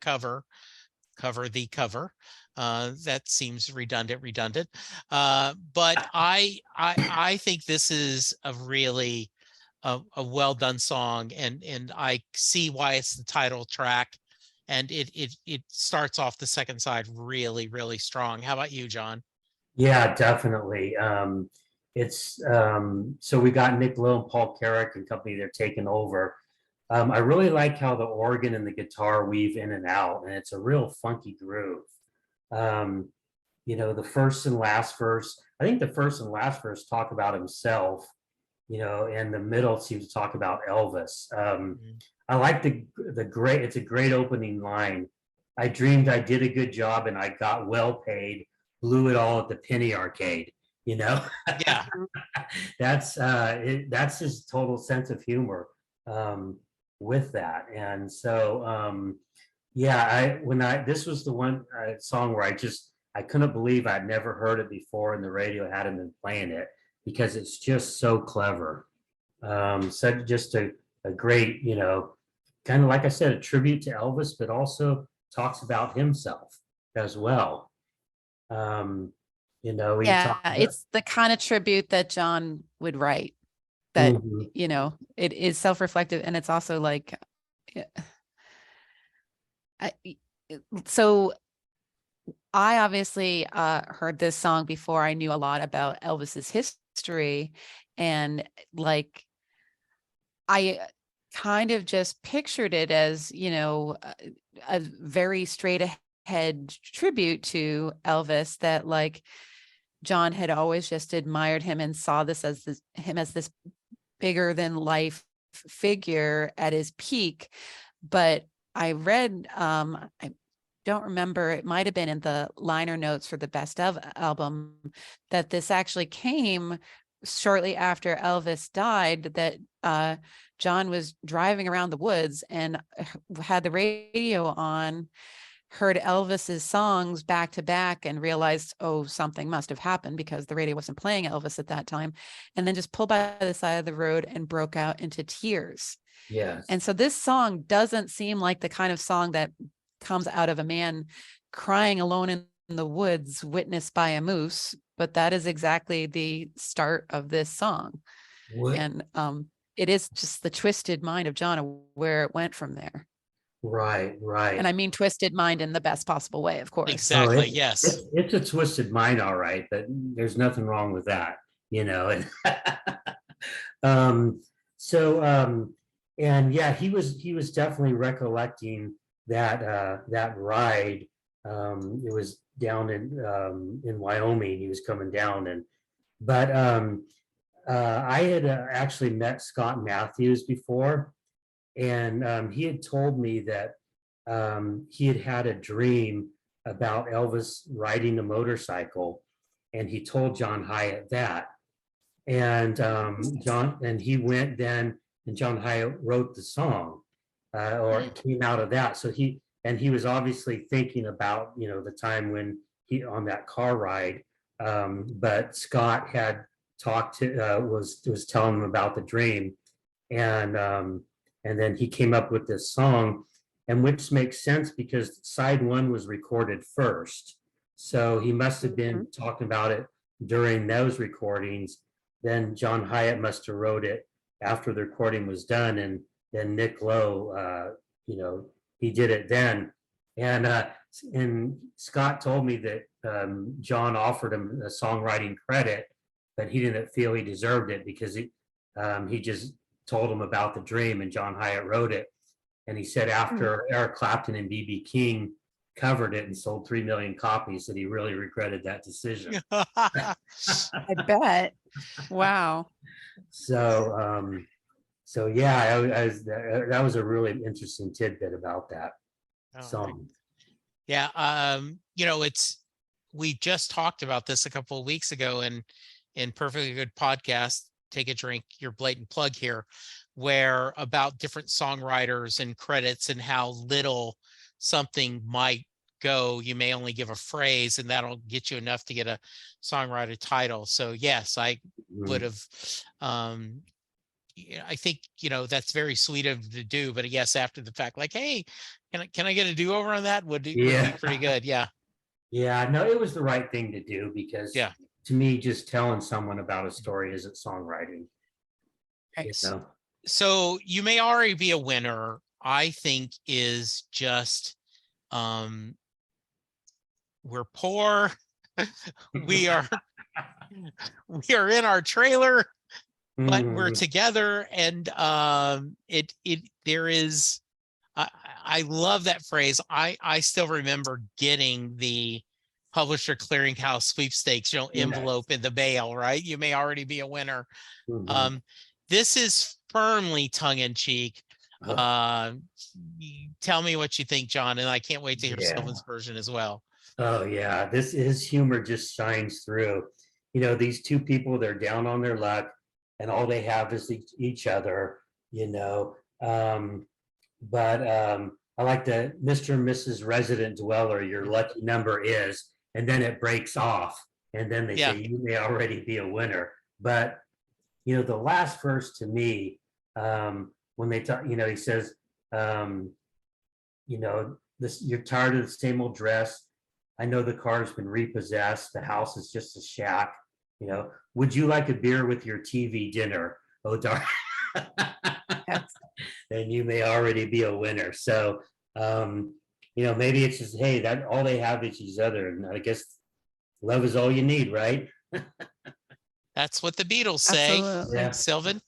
cover. That seems redundant. But I think this is a really a well done song, and I see why it's the title track, and it starts off the second side really, really strong. How about you, John? Yeah, definitely. It's so we got Nick Lowe and Paul Carrick and company, they're taking over. I really like how the organ and the guitar weave in and out, and it's a real funky groove. Um, the first and last verse, I think the first and last verse talk about himself, and the middle seems to talk about Elvis. Mhm. I like it's a great opening line. I dreamed I did a good job and I got well paid, blew it all at the penny arcade, you know? Yeah. That's his total sense of humor with that. And so yeah, this was the one song where I couldn't believe I'd never heard it before, and the radio hadn't been playing it, because it's just so clever. So just a great, kind of like I said, a tribute to Elvis, but also talks about himself as well. He Yeah, talked about. it's the kind of tribute that John would write, that, Mhm. it is self-reflective, and it's also like, yeah, so I obviously heard this song before I knew a lot about Elvis's history, and like I kind of just pictured it as, a very straight ahead tribute to Elvis, that like John had always just admired him and saw him as this bigger than life figure at his peak. But I read, I don't remember, it might have been in the liner notes for the Best of album, that this actually came shortly after Elvis died, that John was driving around the woods and had the radio on, heard Elvis's songs back to back and realized, oh, something must have happened because the radio wasn't playing Elvis at that time. And then just pulled by the side of the road and broke out into tears. Yes. And so this song doesn't seem like the kind of song that comes out of a man crying alone in the woods, witnessed by a moose, but that is exactly the start of this song. What? And it is just the twisted mind of John, where it went from there. Right, right. And I mean twisted mind in the best possible way, of course. Exactly. Oh, Yes. it's a twisted mind, all right, but there's nothing wrong with that, you know. So and yeah, he was definitely recollecting that ride. It was down in Wyoming. He was coming down, and but I had actually met Scott Matthews before, and he had told me that he had had a dream about Elvis riding a motorcycle, and he told John Hyatt that. And he went then, and John Hyatt wrote the song, or it came out of that. So he was obviously thinking about, you know, the time when he on that car ride. But Scott had talked to was telling him about the dream, and then he came up with this song, and which makes sense because side one was recorded first. So he must have been talking about it during those recordings. Then John Hyatt must have wrote it after the recording was done, and then Nick Lowe, you know, he did it then. And Scott told me that John offered him a songwriting credit, but he didn't feel he deserved it because he just told him about the dream, and John Hyatt wrote it. And he said after Eric Clapton and B.B. King covered it and sold 3 million copies, that he really regretted that decision. I bet. Wow. So yeah, that was a really interesting tidbit about that song. Yeah. You know, we just talked about this a couple of weeks ago in Perfectly Good Podcast, Take a Drink, your blatant plug here, where about different songwriters and credits and how little something might go. You may only give a phrase and that'll get you enough to get a songwriter title. So yes, I would have, I think, you know, that's very sweet of to do, but yes, after the fact, like, hey, can I get a do-over on that? Would be pretty good. Yeah. Yeah, no, it was the right thing to do because Yeah. to me, just telling someone about a story isn't songwriting. Right. You know? So you may already be a winner, I think, is just we're poor. we are in our trailer, but we're together, and there is I love that phrase. I still remember getting the Publisher Clearinghouse sweepstakes, you know, envelope in the mail, right? You may already be a winner. This is firmly tongue-in-cheek. Tell me what you think, John, and I can't wait to hear Sylvan's version as well. Oh yeah, his humor just shines through. You know, these two people, they're down on their luck, and all they have is each other. You know, but I like the Mr. and Mrs. Resident Dweller. Your lucky number is, and then it breaks off, and then they say you may already be a winner. But you know, the last verse to me, when they talk, you know, he says, you know, this, you're tired of the same old dress. I know the car's been repossessed. The house is just a shack. You know, would you like a beer with your TV dinner? Oh, darn. Then you may already be a winner. So, you know, maybe it's just, hey, that all they have is each other. And I guess love is all you need, right? That's what the Beatles say. Absolutely. Sylvan.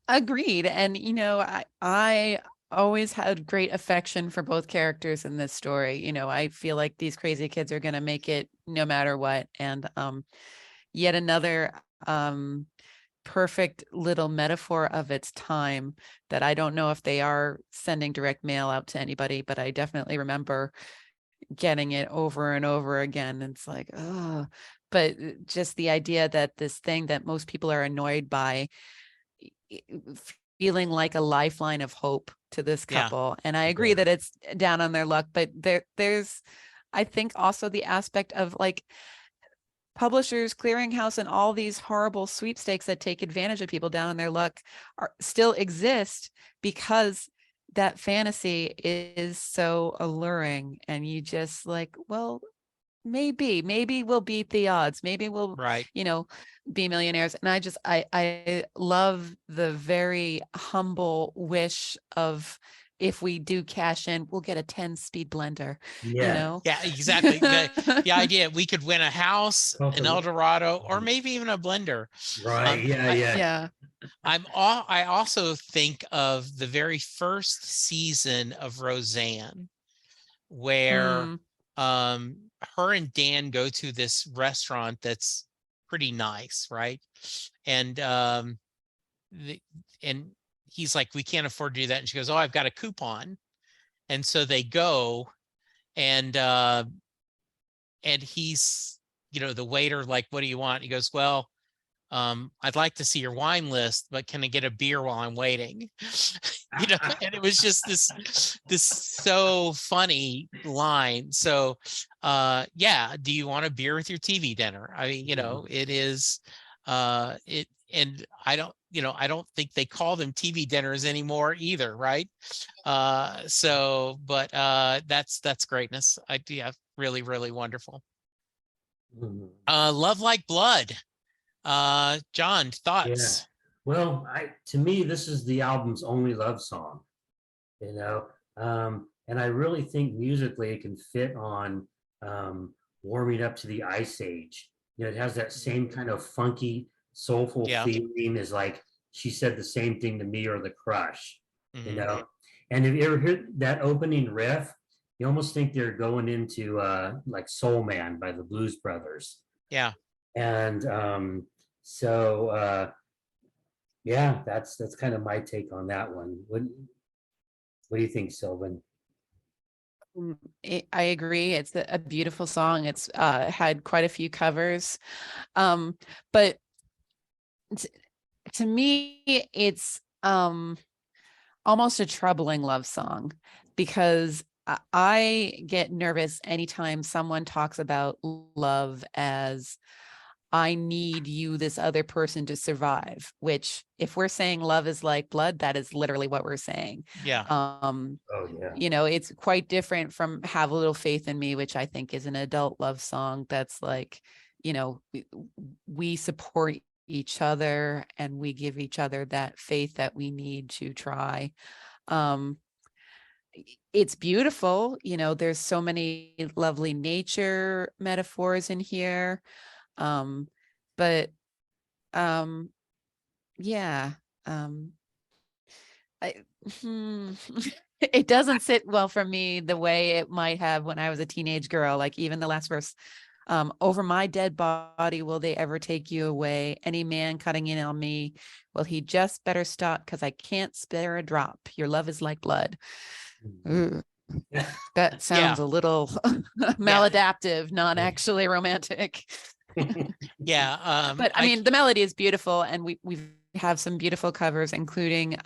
Agreed. And, you know, I always had great affection for both characters in this story. You know, I feel like these crazy kids are going to make it no matter what. And yet another perfect little metaphor of its time that I don't know if they are sending direct mail out to anybody, but I definitely remember getting it over and over again. And it's like, oh, but just the idea that this thing that most people are annoyed by feeling like a lifeline of hope to this Yeah. couple. And I agree that it's down on their luck, but there's, I think, also the aspect of like Publishers Clearinghouse and all these horrible sweepstakes that take advantage of people down on their luck still exist because that fantasy is so alluring, and you just like, well, maybe we'll beat the odds. Maybe we'll, Right. be millionaires. And I love the very humble wish of, if we do cash in, we'll get a 10-speed blender, Yeah. Yeah, exactly. The idea we could win a house, an El Dorado, or maybe even a blender. Right. Yeah. Yeah. I also think of the very first season of Roseanne, where her and Dan go to this restaurant that's pretty nice, right? And and he's like, we can't afford to do that. And she goes, oh, I've got a coupon. And so they go, and he's, the waiter, like, what do you want? He goes, well, I'd like to see your wine list, but can I get a beer while I'm waiting? And it was just this so funny line. So yeah, do you want a beer with your TV dinner? I mean, it is it, and I don't think they call them TV dinners anymore either, right? So but that's greatness. Yeah, really, really wonderful. Mhm. Love Like Blood. John, Yeah. thoughts? Well, to me, this is the album's only love song, you know. And I really think musically it can fit on Warming Up to the Ice Age. It has that same kind of funky, soulful Yeah. feeling as like She Said the Same Thing to Me or The Crush, you Mhm. know. And if you ever hear that opening riff, you almost think they're going into like Soul Man by the Blues Brothers. Yeah. And so yeah, that's kind of my take on that one. What do you think, Sylvan? I agree. It's a beautiful song. It's had quite a few covers. But to me, it's almost a troubling love song, because I get nervous anytime someone talks about love as, I need you, this other person, to survive, which, if we're saying love is like blood, that is literally what we're saying. Yeah. Oh yeah. It's quite different from Have a Little Faith in Me, which I think is an adult love song that's like, we support each other and we give each other that faith that we need to try. It's beautiful. There's so many lovely nature metaphors in here. But yeah, I, it doesn't sit well for me the way it might have when I was a teenage girl. Like, even the last verse, over my dead body, will they ever take you away? Any man cutting in on me, well, he just better stop, because I can't spare a drop. Your love is like blood. Ooh, that sounds Yeah. a little maladaptive, not actually romantic. Yeah. But I mean, the melody is beautiful, and we have some beautiful covers, including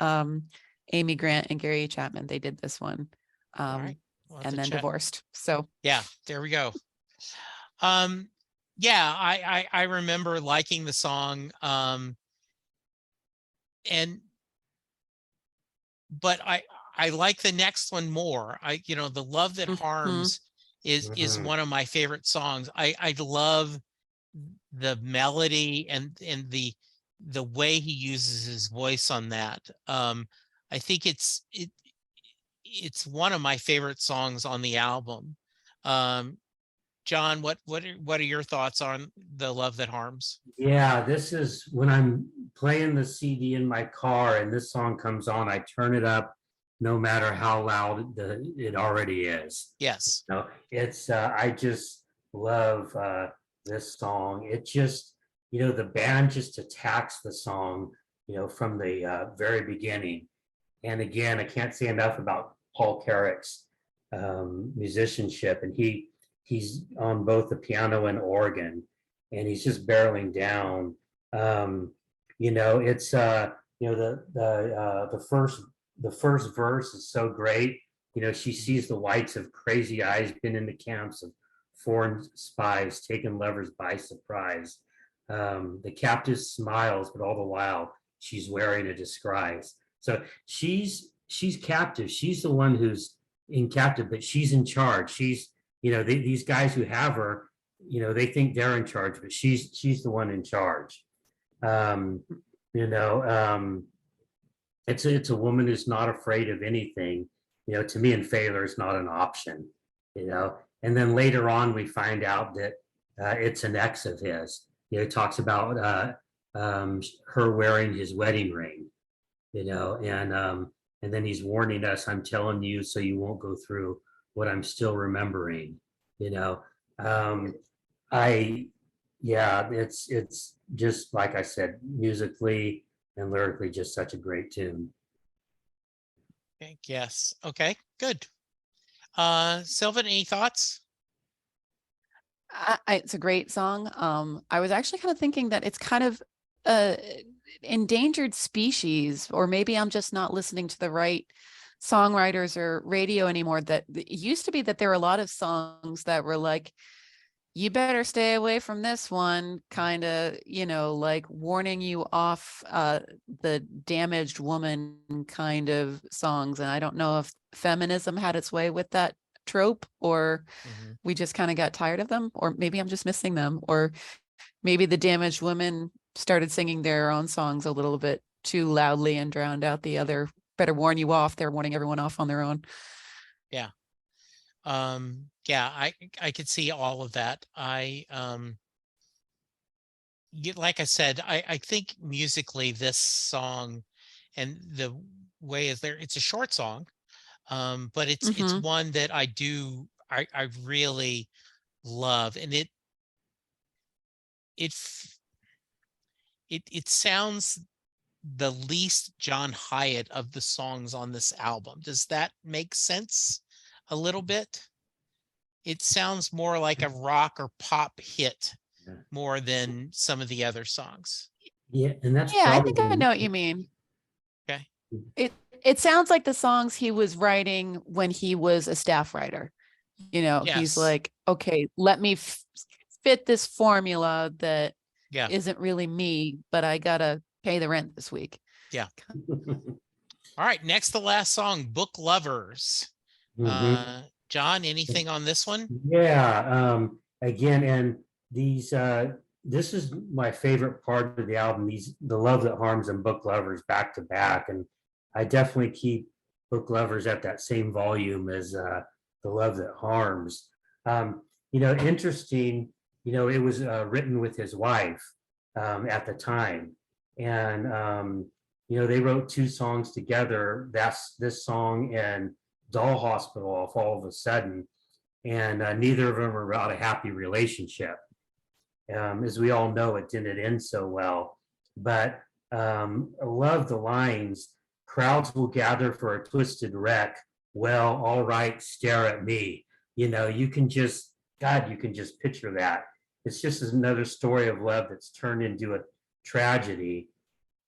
Amy Grant and Gary Chapman. They did this one, all right. We'll have and to then check. divorced. So Yeah, there we go. Yeah, I remember liking the song. But I like the next one more. The Love That Harms is Mhm. one of my favorite songs. I love the melody and the way he uses his voice on that. I think it's one of my favorite songs on the album. John, what are your thoughts on The Love That Harms? Yeah, this is when I'm playing the CD in my car and this song comes on, I turn it up no matter how loud it already is. Yes. No, it's I just love this song. It just the band just attacks the song, from the very beginning. And again, I can't say enough about Paul Carrick's musicianship, and he's on both the piano and organ, and he's just barreling down. It's the first verse is so great. She sees the whites of crazy eyes, been in the camps of foreign spies, taken lovers by surprise. The captive smiles, but all the while she's wearing a disguise. So she's captive. She's the one who's in captive, but she's in charge. She's these guys who have her, they think they're in charge, but she's the one in charge. Um, you know, um, it's a woman who's not afraid of anything. To me, and failure is not an option. And then later on, we find out that it's an ex of his. It talks about her wearing his wedding ring. And then he's warning us, I'm telling you so you won't go through what I'm still remembering. you know um I Yeah, it's just like I said, musically and lyrically, just such a great tune. Okay, yes. Okay, good. Sylvan, any thoughts? It's a great song. I was actually kind of thinking that it's kind of a endangered species, or maybe I'm just not listening to the right songwriters or radio anymore. That it used to be that there were a lot of songs that were like, you better stay away from this one, kind of, like warning you off the damaged woman kind of songs. And I don't know if feminism had its way with that trope, or Mhm. we just kind of got tired of them, or maybe I'm just missing them, or maybe the damaged women started singing their own songs a little bit too loudly and drowned out the other better warn you off. They're warning everyone off on their own. Yeah. Yeah, I could see all of that. Like I said, I think musically this song and the way is there, it's a short song. But it's Hmm. one that I really love, and it f- it sounds the least John Hyatt of the songs on this album. Does that make sense a little bit? It sounds more like a rock or pop hit more than some of the other songs. Yeah, and that's Yeah, I think I probably. know what you mean. Okay. It it sounds like the songs he was writing when he was a staff writer. He's Yes. like, okay, let me fit this formula that Yeah. isn't really me, but I gotta pay the rent this week. Yeah. All right. Next, the last song, Book Lovers. Mhm. John, anything on this one? Yeah, again, and these this is my favorite part of the album, these The Love That Harms and Book Lovers back to back. And I definitely keep Book Lovers at that same volume as The Love That Harms. Interesting, it was written with his wife at the time. And they wrote two songs together. That's this song and Doll Hospital off All of a Sudden, and neither of them are about a happy relationship. As we all know, it didn't end so well. But I love the lines: "Crowds will gather for a twisted wreck. Well, all right, stare at me." You can just, God, you can just picture that. It's just another story of love that's turned into a tragedy.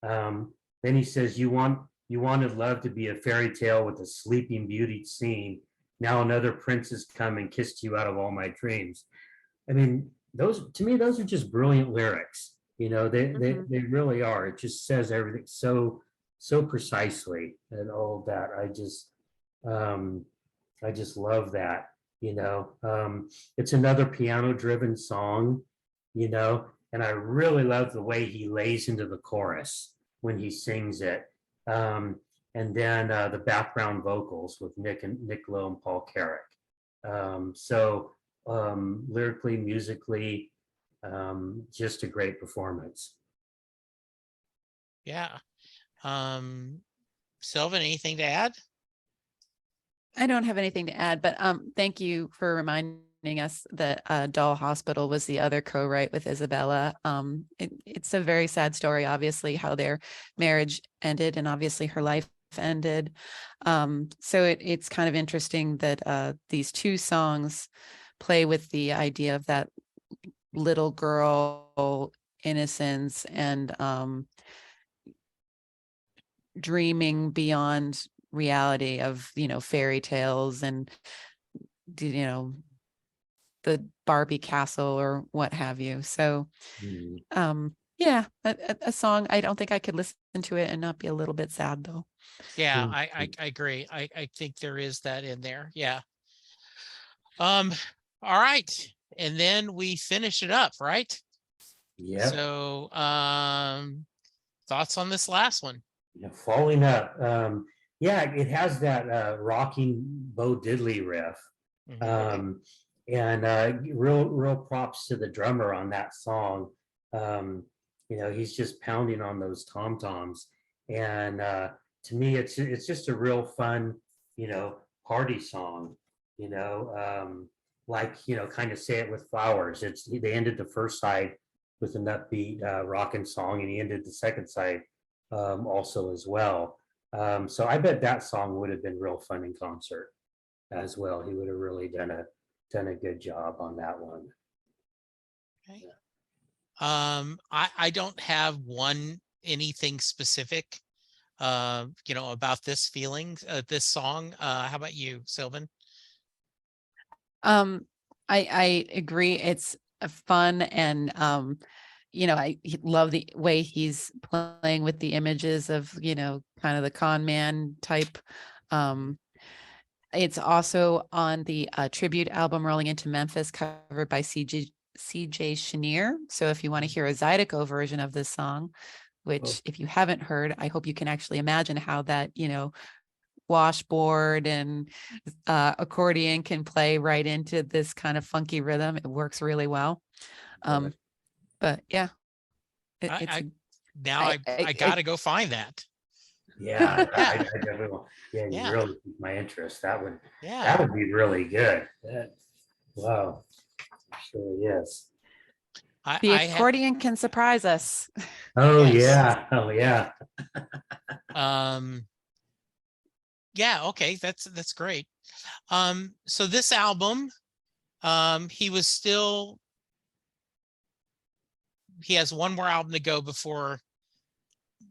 Then he says, you wanted love to be a fairy tale with a sleeping beauty scene. Now another prince has come and kissed you out of all my dreams. I mean, those, to me, those are just brilliant lyrics. Mhm. They really are. It just says everything so precisely, and all of that. I just love that. It's another piano driven song, and I really love the way he lays into the chorus when he sings it. Um, and then the background vocals with Nick Lowe and Paul Carrick. Lyrically, musically, just a great performance. Yeah. Sylvan, anything to add? I don't have anything to add, but thank you for reminding us that Doll Hospital was the other co-write with Isabella. It's a very sad story, obviously, how their marriage ended and obviously her life ended. So it's kind of interesting that these two songs play with the idea of that little girl innocence and dreaming beyond reality of, fairy tales and, the Barbie castle or what have you. So, yeah, a song. I don't think I could listen to it and not be a little bit sad though. Yeah, I agree. I think there is that in there. Yeah. All right. And then we finish it up, right? Yep. So, thoughts on this last one? Yeah, Falling Up. Yeah, it has that rocking Bo Diddley riff. Mhm. And real props to the drummer on that song. He's just pounding on those tom toms, and to me, it's just a real fun, party song. Like kind of Say It With Flowers. They ended the first side with an upbeat rocking song, and he ended the second side also as well. So I bet that song would have been real fun in concert as well. He would have really done a good job on that one. Okay. I don't have anything specific, about this feeling, this song. How about you, Sylvan? I agree. It's fun and I love the way he's playing with the images of, kind of the con man type. It's also on the tribute album Rolling into Memphis, covered by CJ Chenier. So if you want to hear a Zydeco version of this song, which if you haven't heard, I hope you can actually imagine how that, washboard and accordion can play right into this kind of funky rhythm. It works really well. But yeah, it's I gotta go find that. Yeah, I Yeah, definitely want. Yeah, you yeah, really piqued my interest. That yeah. would be really good. Wow, sure yes. the I have accordion can surprise us. Oh yes. yeah, oh yeah. Um, yeah, okay, that's great. So this album, he was still he has one more album to go before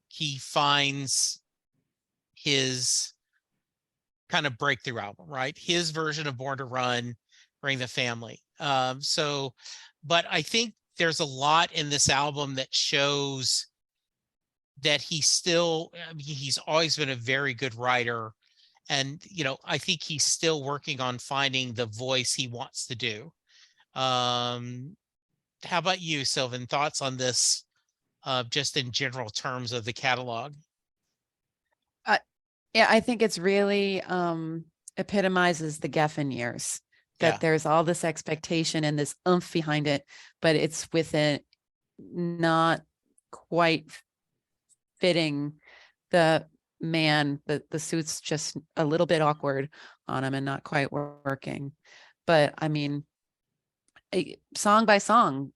he finds his kind of breakthrough album, right? His version of Born to Run, Bring the Family. But I think there's a lot in this album that shows that he's always been a very good writer. And, I think he's still working on finding the voice he wants to do. How about you, Sylvan? Thoughts on this, just in general terms of the catalog? Yeah, I think it's really epitomizes the Geffen years, Yeah. that there's all this expectation and this oomph behind it, but it's with it not quite fitting the man. The suit's just a little bit awkward on him and not quite working. But I mean, song by song,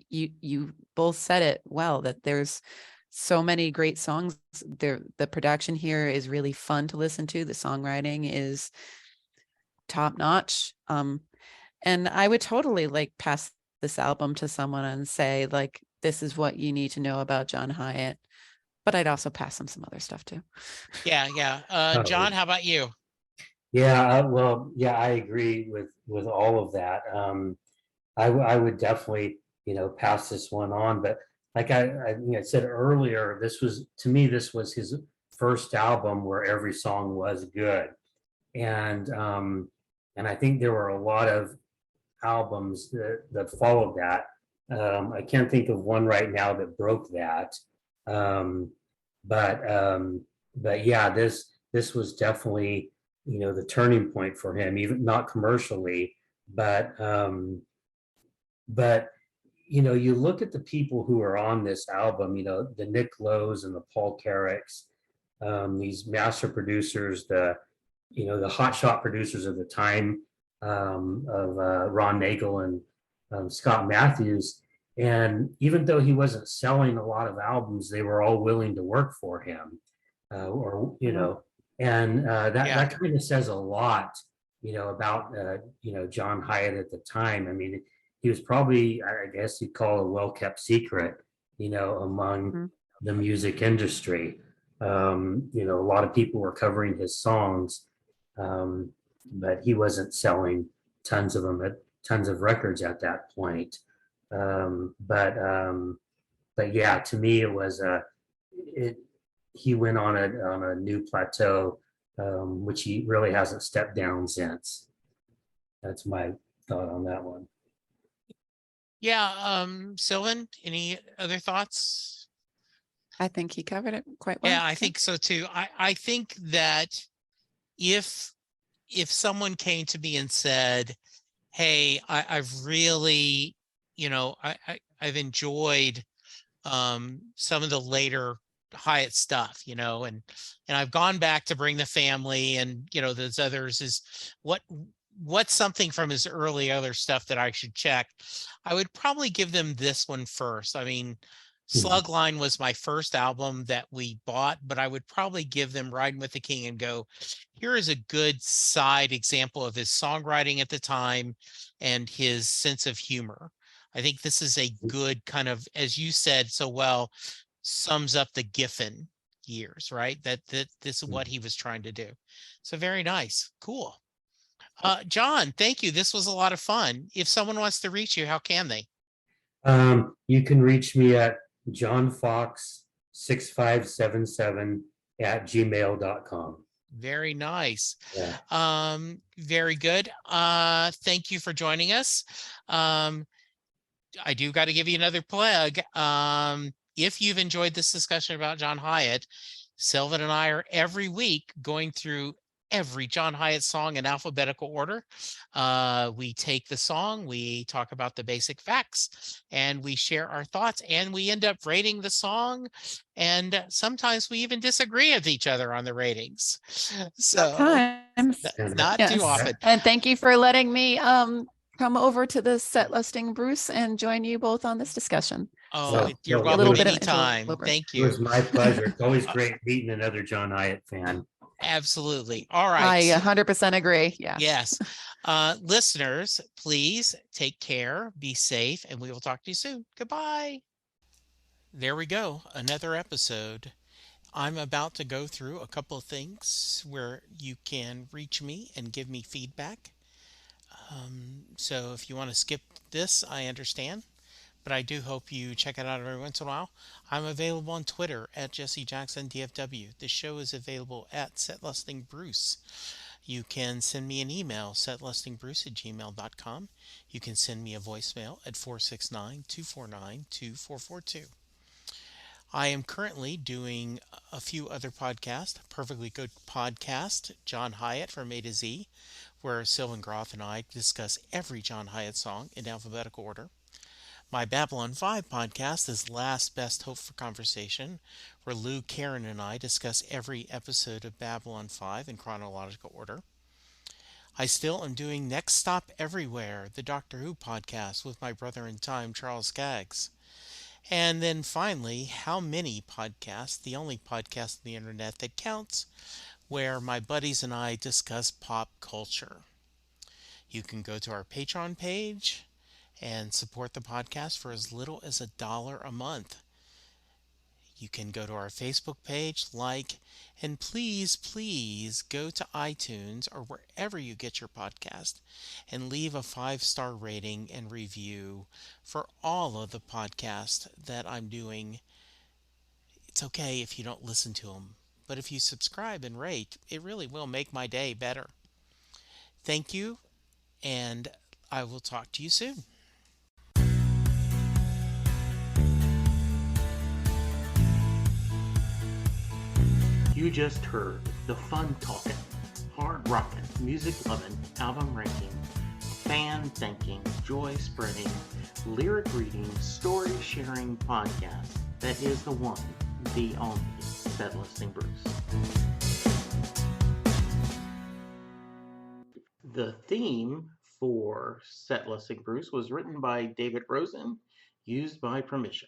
you both said it well, that there's so many great songs there. The production here is really fun to listen to. The songwriting is top notch. And I would totally like pass this album to someone and say, like, this is what you need to know about John Hyatt. But I'd also pass them some other stuff too. Yeah, yeah. Oh, John, how about you? yeah. Well, yeah, I agree with all of that. I would definitely pass this one on, but like I said earlier, this was his first album where every song was good, and I think there were a lot of albums that followed that. I can't think of one right now that broke that, um, but yeah, this was definitely the turning point for him, even not commercially, but but you look at the people who are on this album, the Nick Lowe's and the Paul Carricks, these master producers, the hotshot producers of the time, of Ron Nagel and Scott Matthews. And even though he wasn't selling a lot of albums, they were all willing to work for him, or Mhm. and that Yeah. that kind of says a lot, about John Hyatt at the time. I mean, he was probably, I guess you'd call, a well-kept secret, among Mhm. the music industry. A lot of people were covering his songs, um, but he wasn't selling tons of them at tons of records at that point. Um, but um, but yeah, to me it was it he went on a new plateau, which he really hasn't stepped down since. That's my thought on that one. Yeah. Sylvan, any other thoughts? I think he covered it quite Yeah, well. I think so too. I think that if someone came to me and said, "Hey, I've really, I've enjoyed some of the later Hyatt stuff, and I've gone back to Bring the Family and those others, is what what's something from his early other stuff that I should check?" I would probably give them this one first. I mean, Mhm. Slugline was my first album that we bought, but I would probably give them Riding with the King and go, here is a good side example of his songwriting at the time and his sense of humor. I think this is a good kind of, as you said so well, sums up the Giffen years, right? That this is what he was trying to do. So very nice. Cool. John, thank you. This was a lot of fun. If someone wants to reach you, how can they? You can reach me at johnfox6577 at gmail.com. Very nice. Yeah. Very good. Thank you for joining us. Um, I do got to give you another plug. If you've enjoyed this discussion about John Hyatt, Sylvan and I are every week going through every John Hyatt song in alphabetical order. We take the song, we talk about the basic facts, and we share our thoughts, and we end up rating the song. And sometimes we even disagree with each other on the ratings. So Sometimes. And not too Yes. often. And thank you for letting me come over to the set listing, Bruce, and join you both on this discussion. Oh, So you're it a little welcome was, bit of anytime. interloper. Thank it you. was my pleasure. It's always great meeting another John Hyatt fan. Absolutely. All right. I 100% agree. Yeah. Yes. Listeners, please take care, be safe, and we will talk to you soon. Goodbye. There we go. Another episode. I'm about to go through a couple of things where you can reach me and give me feedback. So if you want to skip this, I understand. But I do hope you check it out every once in a while. I'm available on Twitter at Jesse Jackson DFW. The show is available at SetListingBruce. You can send me an email, setlistingbruce@gmail.com. You can send me a voicemail at 469-249-2442. I am currently doing a few other podcasts. Perfectly Good Podcast, John Hyatt from A to Z, where Sylvan Groth and I discuss every John Hyatt song in alphabetical order. My Babylon 5 podcast is Last Best Hope for Conversation, where Lou, Karen, and I discuss every episode of Babylon 5 in chronological order. I still am doing Next Stop Everywhere, the Doctor Who podcast with my brother in time, Charles Skaggs. And then finally, How Many Podcasts, the only podcast on the internet that counts, where my buddies and I discuss pop culture. You can go to our Patreon page and support the podcast for as little as $1 a month. You can go to our Facebook page, like, and please go to iTunes or wherever you get your podcast and leave a 5-star rating and review for all of the podcasts that I'm doing. It's okay if you don't listen to them, but if you subscribe and rate, it really will make my day better. Thank you, and I will talk to you soon. You just heard the fun talking, hard rocking, music loving, album ranking, fan thinking, joy spreading, lyric reading, story sharing podcast that is the one, the only, Set Listing Bruce. The theme for Set Listing Bruce was written by David Rosen, used by permission.